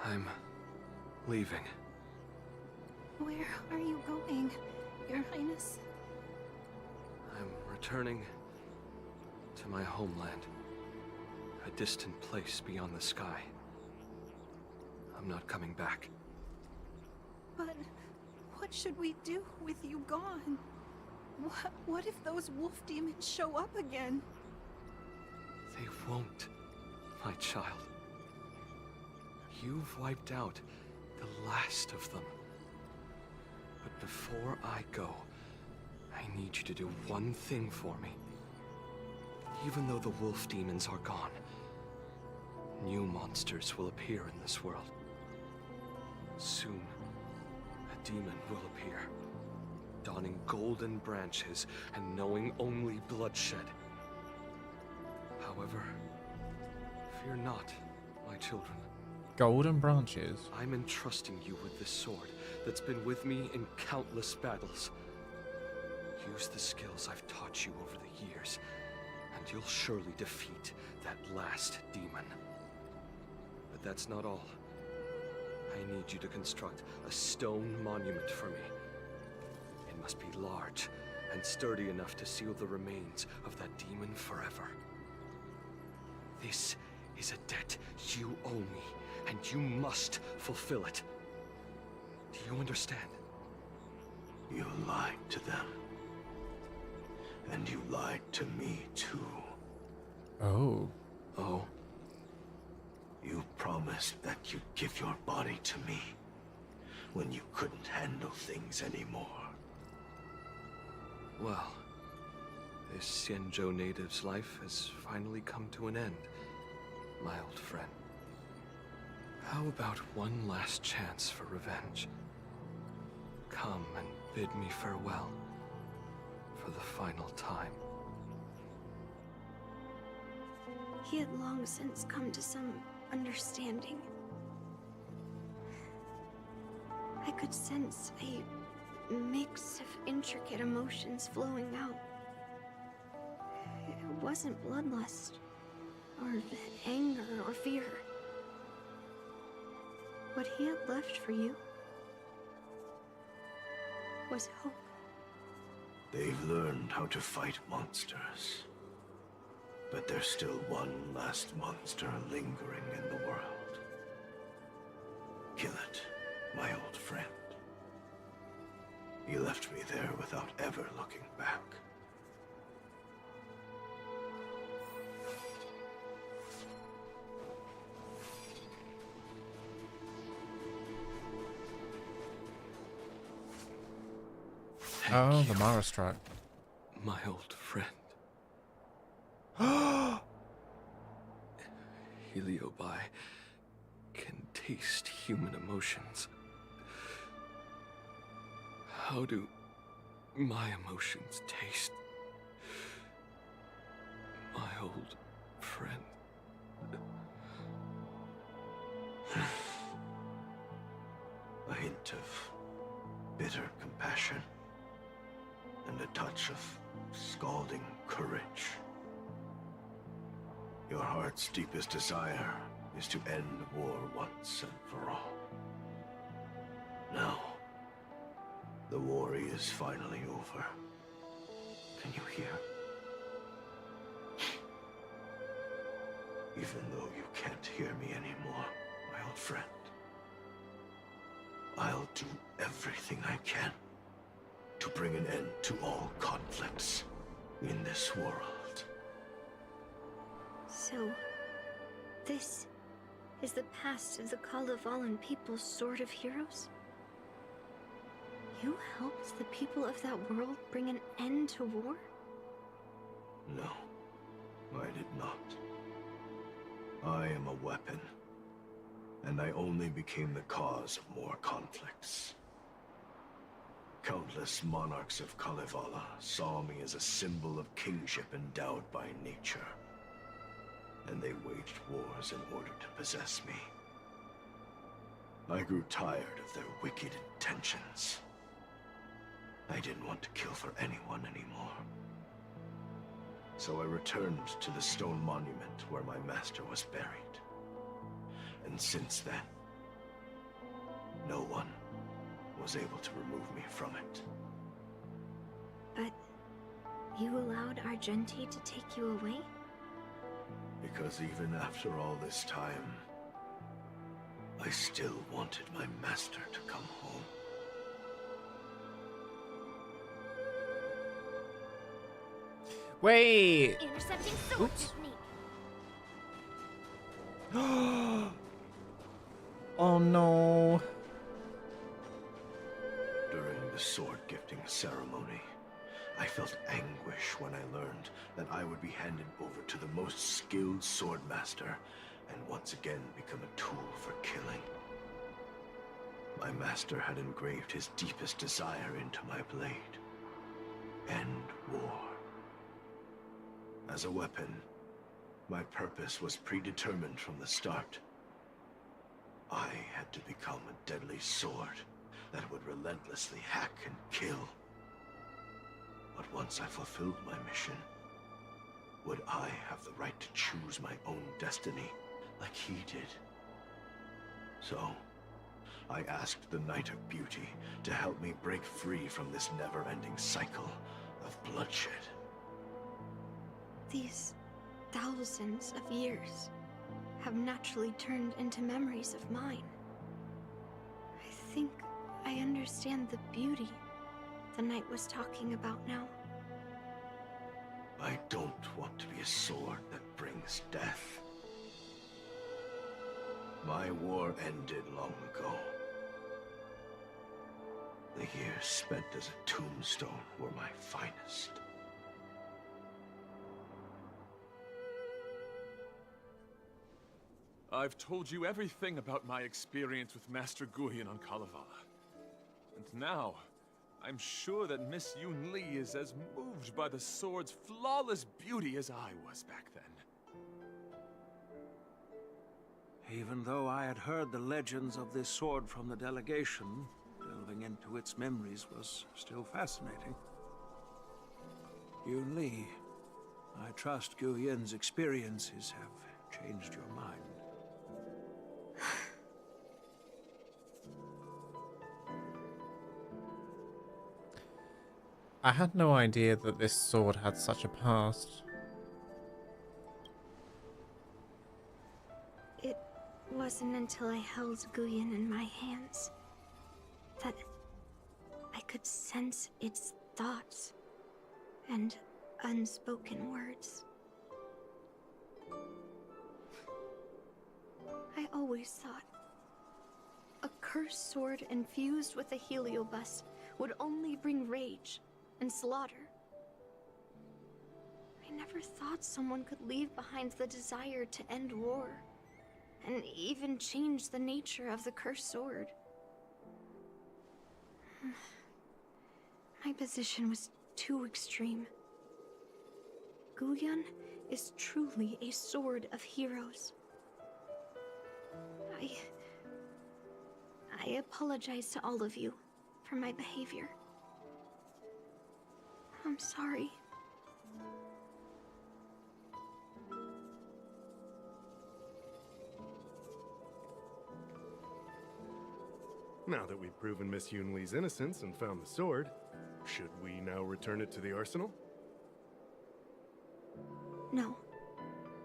I'm leaving. Where are you going, Your Highness? I'm returning to my homeland. A distant place beyond the sky. I'm not coming back. But what should we do with you gone? What if those wolf demons show up again? They won't, my child. You've wiped out the last of them. But before I go, I need you to do one thing for me. Even though the wolf demons are gone, new monsters will appear in this world. Soon, a demon will appear, donning golden branches and knowing only bloodshed. However, fear not, my children. Golden branches? I'm entrusting you with this sword that's been with me in countless battles. Use the skills I've taught you over the years, and you'll surely defeat that last demon. But that's not all. I need you to construct a stone monument for me. It must be large and sturdy enough to seal the remains of that demon forever. This is a debt you owe me, and you must fulfill it. Do you understand? You lied to them. And you lied to me, too. Oh. Oh? You promised that you'd give your body to me when you couldn't handle things anymore. Well, this Xianzhou native's life has finally come to an end, my old friend. How about one last chance for revenge? Come and bid me farewell for the final time. He had long since come to some understanding. I could sense a mix of intricate emotions flowing out. It wasn't bloodlust, or anger, or fear. What he had left for you was hope. They've learned how to fight monsters. But there's still one last monster lingering in the world. Kill it, my old friend. You left me there without ever looking back. Oh, the Mara strike. My old friend. Heliobi can taste human emotions. How do my emotions taste? My old friend. A hint of bitter compassion and a touch of scalding courage. Your heart's deepest desire is to end war once and for all. Now, the war is finally over. Can you hear? Even though you can't hear me anymore, my old friend, I'll do everything I can to bring an end to all conflicts in this world. So, this is the past of the Kalevalan people's Sword of Heroes? You helped the people of that world bring an end to war? No, I did not. I am a weapon, and I only became the cause of more conflicts. Countless monarchs of Kalevala saw me as a symbol of kingship endowed by nature, and they waged wars in order to possess me. I grew tired of their wicked intentions. I didn't want to kill for anyone anymore. So I returned to the stone monument where my master was buried. And since then, no one was able to remove me from it. But you allowed Argenti to take you away? Because even after all this time, I still wanted my master to come home. Wait! Intercepting sword technique. Oh no. During the sword gifting ceremony, I felt anguish when I learned that I would be handed over to the most skilled swordmaster and once again become a tool for killing. My master had engraved his deepest desire into my blade. End war. As a weapon, my purpose was predetermined from the start. I had to become a deadly sword that would relentlessly hack and kill. But once I fulfilled my mission, would I have the right to choose my own destiny like he did? So, I asked the Knight of Beauty to help me break free from this never-ending cycle of bloodshed. These thousands of years have naturally turned into memories of mine. I think I understand the beauty the knight was talking about now. I don't want to be a sword that brings death. My war ended long ago. The years spent as a tombstone were my finest. I've told you everything about my experience with Master Guyan on Kalevala. And now, I'm sure that Miss Yunli is as moved by the sword's flawless beauty as I was back then. Even though I had heard the legends of this sword from the delegation, delving into its memories was still fascinating. Yunli, I trust Guyan's experiences have changed your mind. I had no idea that this sword had such a past. It wasn't until I held Guyan in my hands that I could sense its thoughts and unspoken words. I always thought a cursed sword infused with a heliobus would only bring rage and slaughter. I never thought someone could leave behind the desire to end war, and even change the nature of the cursed sword. My position was too extreme. Guyan is truly a sword of heroes. I apologize to all of you for my behavior. I'm sorry. Now that we've proven Miss Yunli's innocence and found the sword, should we now return it to the arsenal? No.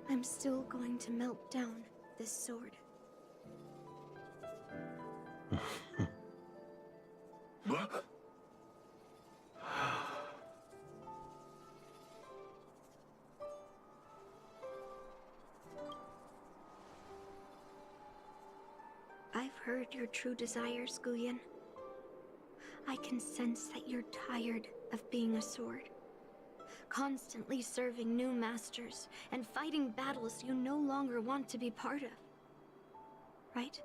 I'm still going to melt down this sword. I've heard your true desires, Guyan. I can sense that you're tired of being a sword. Constantly serving new masters and fighting battles you no longer want to be part of. Right?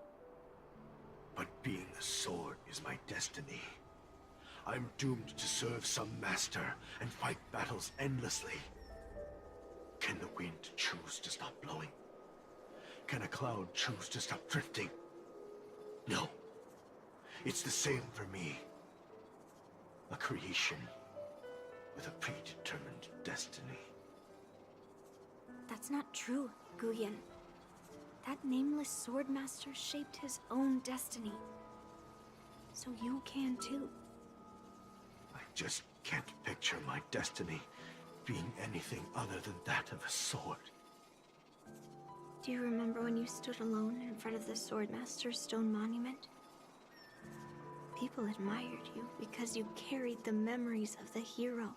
But being a sword is my destiny. I'm doomed to serve some master and fight battles endlessly. Can the wind choose to stop blowing? Can a cloud choose to stop drifting? No. It's the same for me. A creation with a predetermined destiny. That's not true, Guyan. That nameless swordmaster shaped his own destiny. So you can too. I just can't picture my destiny being anything other than that of a sword. Do you remember when you stood alone in front of the swordmaster's stone monument? People admired you because you carried the memories of the hero.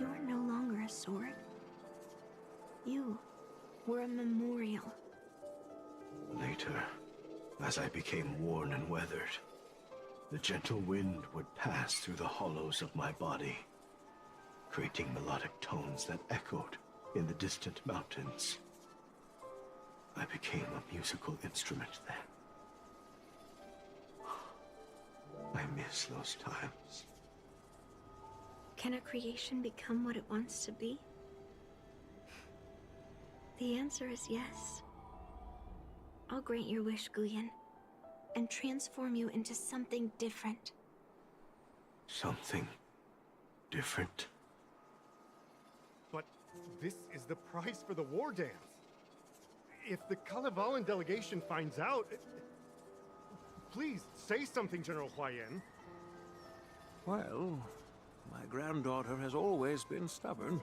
You were no longer a sword. You were a memorial. Later, as I became worn and weathered, the gentle wind would pass through the hollows of my body, creating melodic tones that echoed in the distant mountains. I became a musical instrument then. I miss those times. Can a creation become what it wants to be? The answer is yes. I'll grant your wish, Guyan, and transform you into something different. Something different? But this is the price for the war dance. if the Kalevalan delegation finds out... Please, say something, General Huayan. Well, my granddaughter has always been stubborn.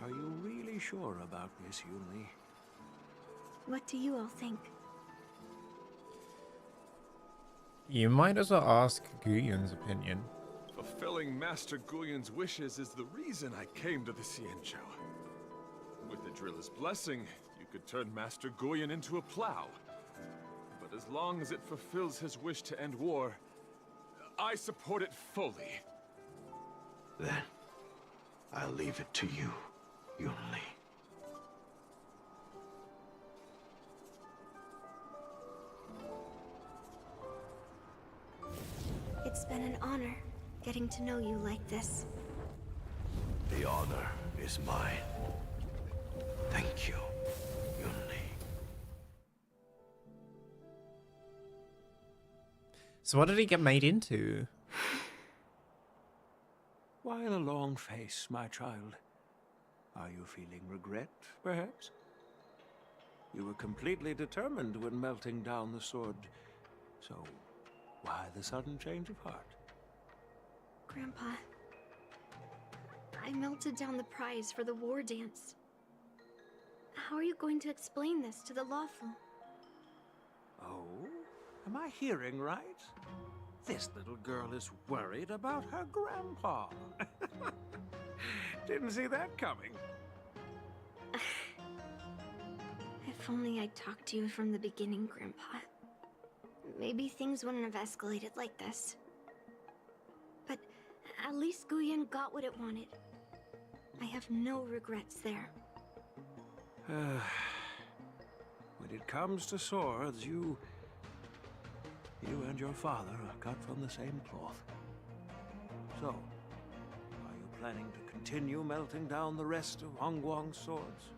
Are you really sure about this, Yunli? What do you all think? You might as well ask Guyun's opinion. Fulfilling Master Guyun's wishes is the reason I came to the Xianzhou. With the driller's blessing, you could turn Master Guyun into a plow. But as long as it fulfills his wish to end war, I support it fully. Then, I'll leave it to you, Yunli. It's been an honor getting to know you like this. The honor is mine. Thank you, Yunli. So what did he get made into? Why the long face, my child? Are you feeling regret, perhaps? You were completely determined when melting down the sword, so why the sudden change of heart? Grandpa, I melted down the prize for the war dance. How are you going to explain this to the lawful? Oh? Am I hearing right? This little girl is worried about her grandpa. Didn't see that coming. If only I'd talked to you from the beginning, Grandpa. Maybe things wouldn't have escalated like this. But at least Guyun got what it wanted. I have no regrets there. When it comes to swords, you and your father are cut from the same cloth. So, are you planning to continue melting down the rest of Hongguang's swords?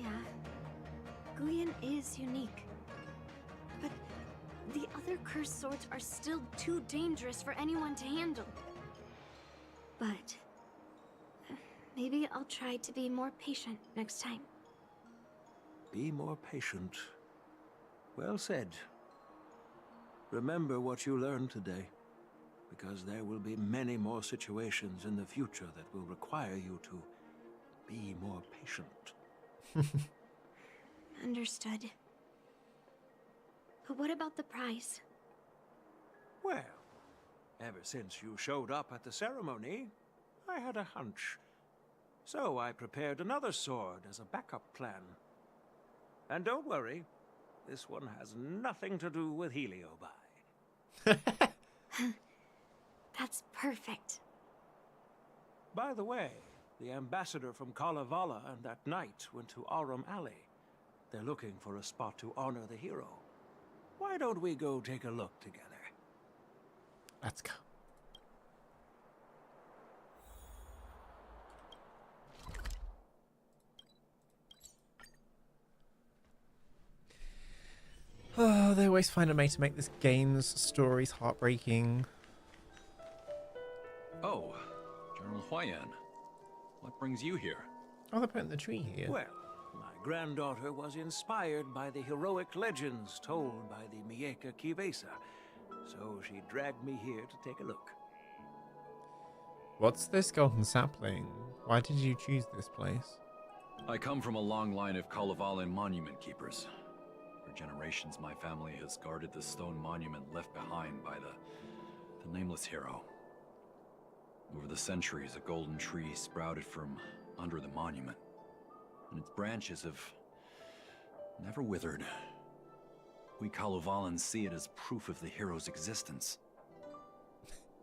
Yeah. Guyun is unique. But the other cursed swords are still too dangerous for anyone to handle. But maybe I'll try to be more patient next time. Be more patient. Well said. Remember what you learned today, because there will be many more situations in the future that will require you to be more patient. Understood. But what about the prize? Well, ever since you showed up at the ceremony, I had a hunch. So I prepared another sword as a backup plan. And don't worry, this one has nothing to do with Heliobi. That's perfect. By the way, the ambassador from Kalevala and that knight went to Arum Alley. They're looking for a spot to honor the hero. Why don't we go take a look together? Let's go. Oh, they always find a way to make this game's stories heartbreaking. Oh, General Huayan. What brings you here? Oh, they're putting the tree here. Well, my granddaughter was inspired by the heroic legends told by the Mieka Kivesa, so she dragged me here to take a look. What's this golden sapling? Why did you choose this place? I come from a long line of Kalevalan monument keepers. For generations, my family has guarded the stone monument left behind by the nameless hero. Over the centuries, a golden tree sprouted from under the monument, and its branches have never withered. We Kalevalans see it as proof of the hero's existence.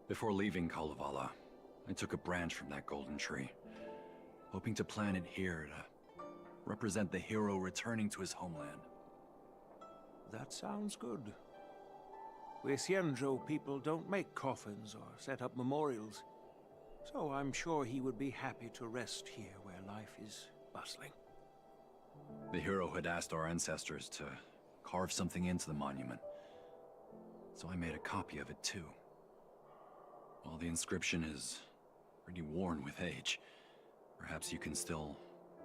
Before leaving Kalevala, I took a branch from that golden tree, hoping to plant it here to represent the hero returning to his homeland. That sounds good. We Xianzhou people don't make coffins or set up memorials, so I'm sure he would be happy to rest here where life is bustling. The hero had asked our ancestors to carve something into the monument, so I made a copy of it too. While the inscription is pretty worn with age, perhaps you can still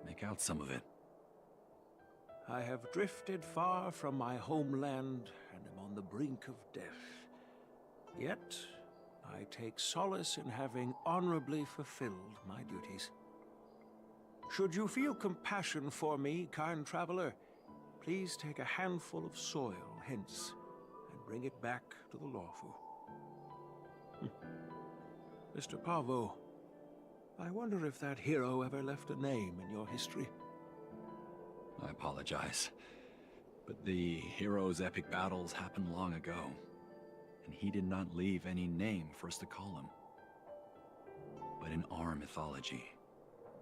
make out some of it. I have drifted far from my homeland and am on the brink of death. Yet, I take solace in having honorably fulfilled my duties. Should you feel compassion for me, kind traveler, please take a handful of soil hence and bring it back to the lawful. Mr. Pavo, I wonder if that hero ever left a name in your history. I apologize, but the hero's epic battles happened long ago, and he did not leave any name for us to call him. But in our mythology,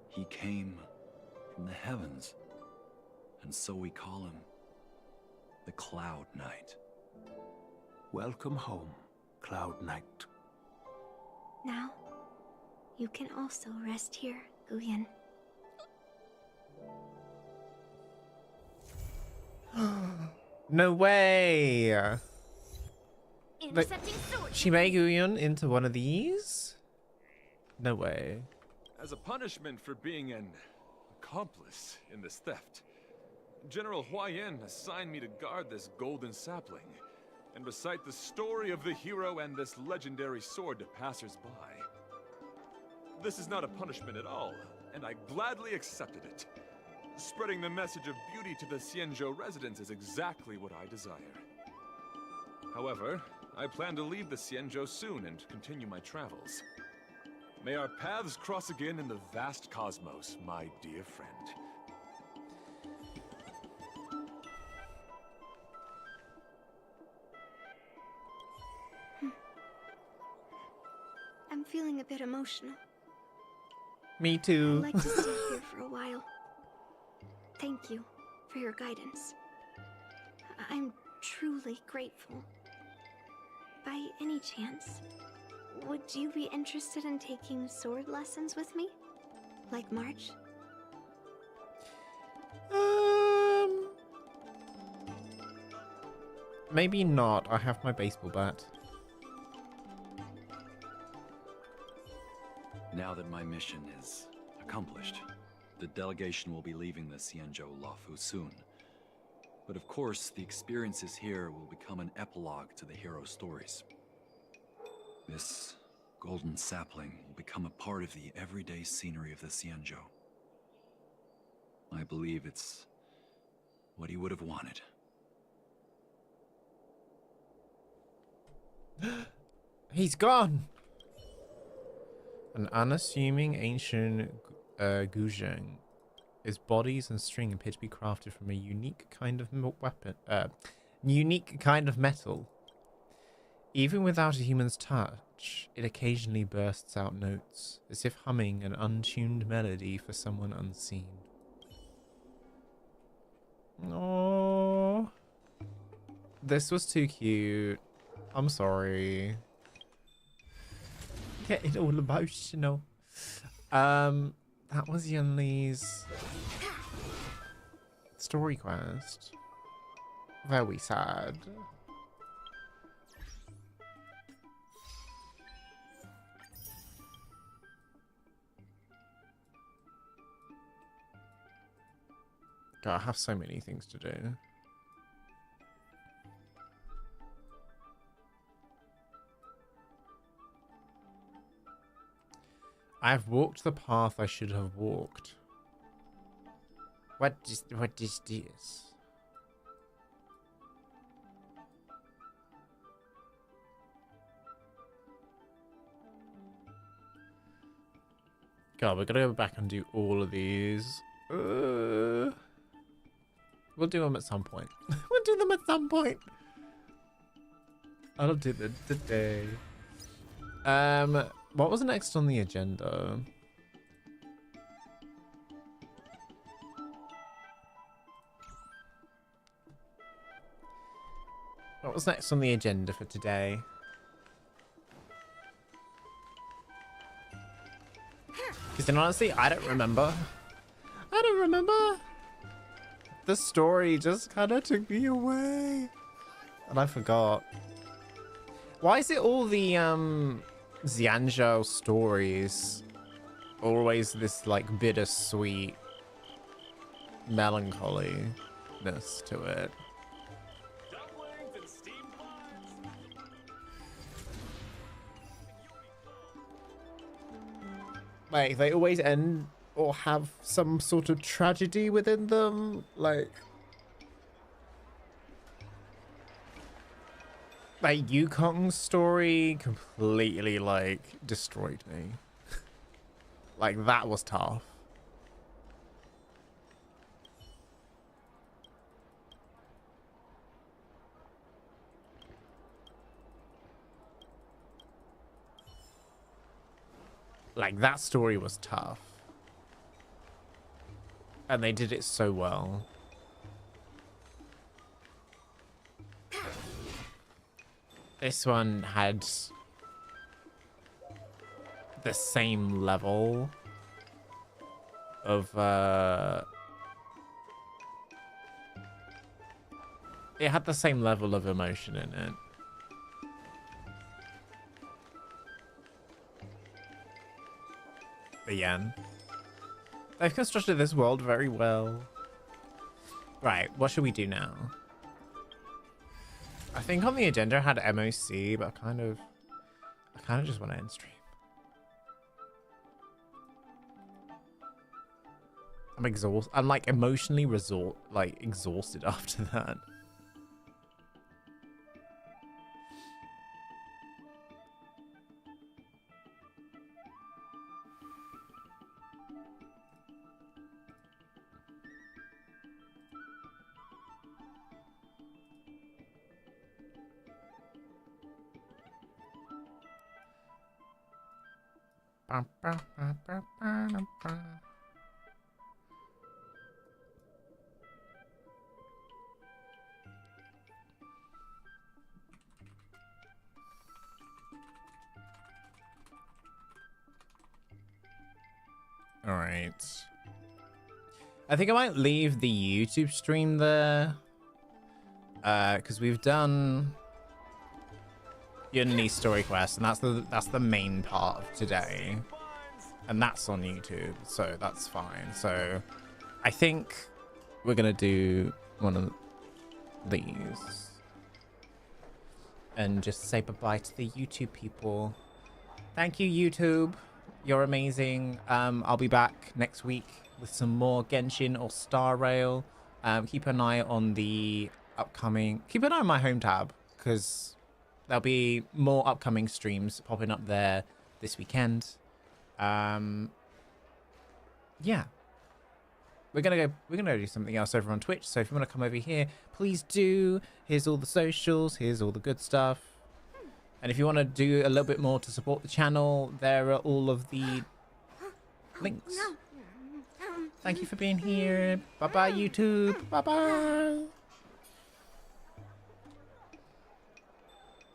he came from the heavens, and so we call him the Cloud Knight. Welcome home, Cloud Knight. Now, you can also rest here, Guyan. No way! Intercepting sword. She made Guyon into one of these? No way. As a punishment for being an accomplice in this theft, General Huayan assigned me to guard this golden sapling and recite the story of the hero and this legendary sword to passers-by. This is not a punishment at all, and I gladly accepted it. Spreading the message of beauty to the Xianzhou residents is exactly what I desire. However, I plan to leave the Xianzhou soon and continue my travels. May our paths cross again in the vast cosmos, my dear friend. I'm feeling a bit emotional. Me too. I'd like to stay here for a while. Thank you for your guidance. I'm truly grateful. By any chance, would you be interested in taking sword lessons with me? Like March? Maybe not. I have my baseball bat. Now that my mission is accomplished, the delegation will be leaving the Xianzhou Luofu soon. But of course, the experiences here will become an epilogue to the hero stories. This golden sapling will become a part of the everyday scenery of the Xianzhou. I believe it's what he would have wanted. He's gone! An unassuming ancient guzheng. Its bodies and string appear to be crafted from a unique kind of metal. Even without a human's touch, it occasionally bursts out notes, as if humming an untuned melody for someone unseen. Oh, this was too cute. I'm sorry. Getting all emotional. That was Yunli's story quest. Very sad. God, I have so many things to do. I've walked the path I should have walked. What is this? God, we're gonna go back and do all of these. We'll do them at some point. We'll do them at some point. I'll do them today. What was next on the agenda? What was next on the agenda for today? Because honestly, I don't remember. I don't remember. The story just kind of took me away. And I forgot. Why is it all the Xianzhou stories always this like bittersweet melancholy? darkness to it. Like, they always end or have some sort of tragedy within them. Like Yukong's story completely, like, destroyed me. Like, that was tough. Like, that story was tough. And they did it so well. This one had the same level of it had the same level of emotion in it. But yeah, they've constructed this world very well. Right, what should we do now? I think on the agenda I had M.O.C, but I kind of just want to end stream. I'm exhausted. I'm like emotionally exhausted after that. All right. I think I might leave the YouTube stream there. Because we've done Yunli's story quest, and that's the main part of today. And that's on YouTube, so that's fine. So I think we're gonna do one of these and just say bye-bye to the YouTube people. Thank you, YouTube. You're amazing. I'll be back next week with some more Genshin or Star Rail. Keep an eye on the upcoming... Keep an eye on my home tab, because there'll be more upcoming streams popping up there this weekend. Yeah. We're gonna do something else over on Twitch, so if you want to come over here, please do. Here's all the socials, here's all the good stuff. And if you want to do a little bit more to support the channel, there are all of the links. Thank you for being here. Bye-bye, YouTube. Bye-bye.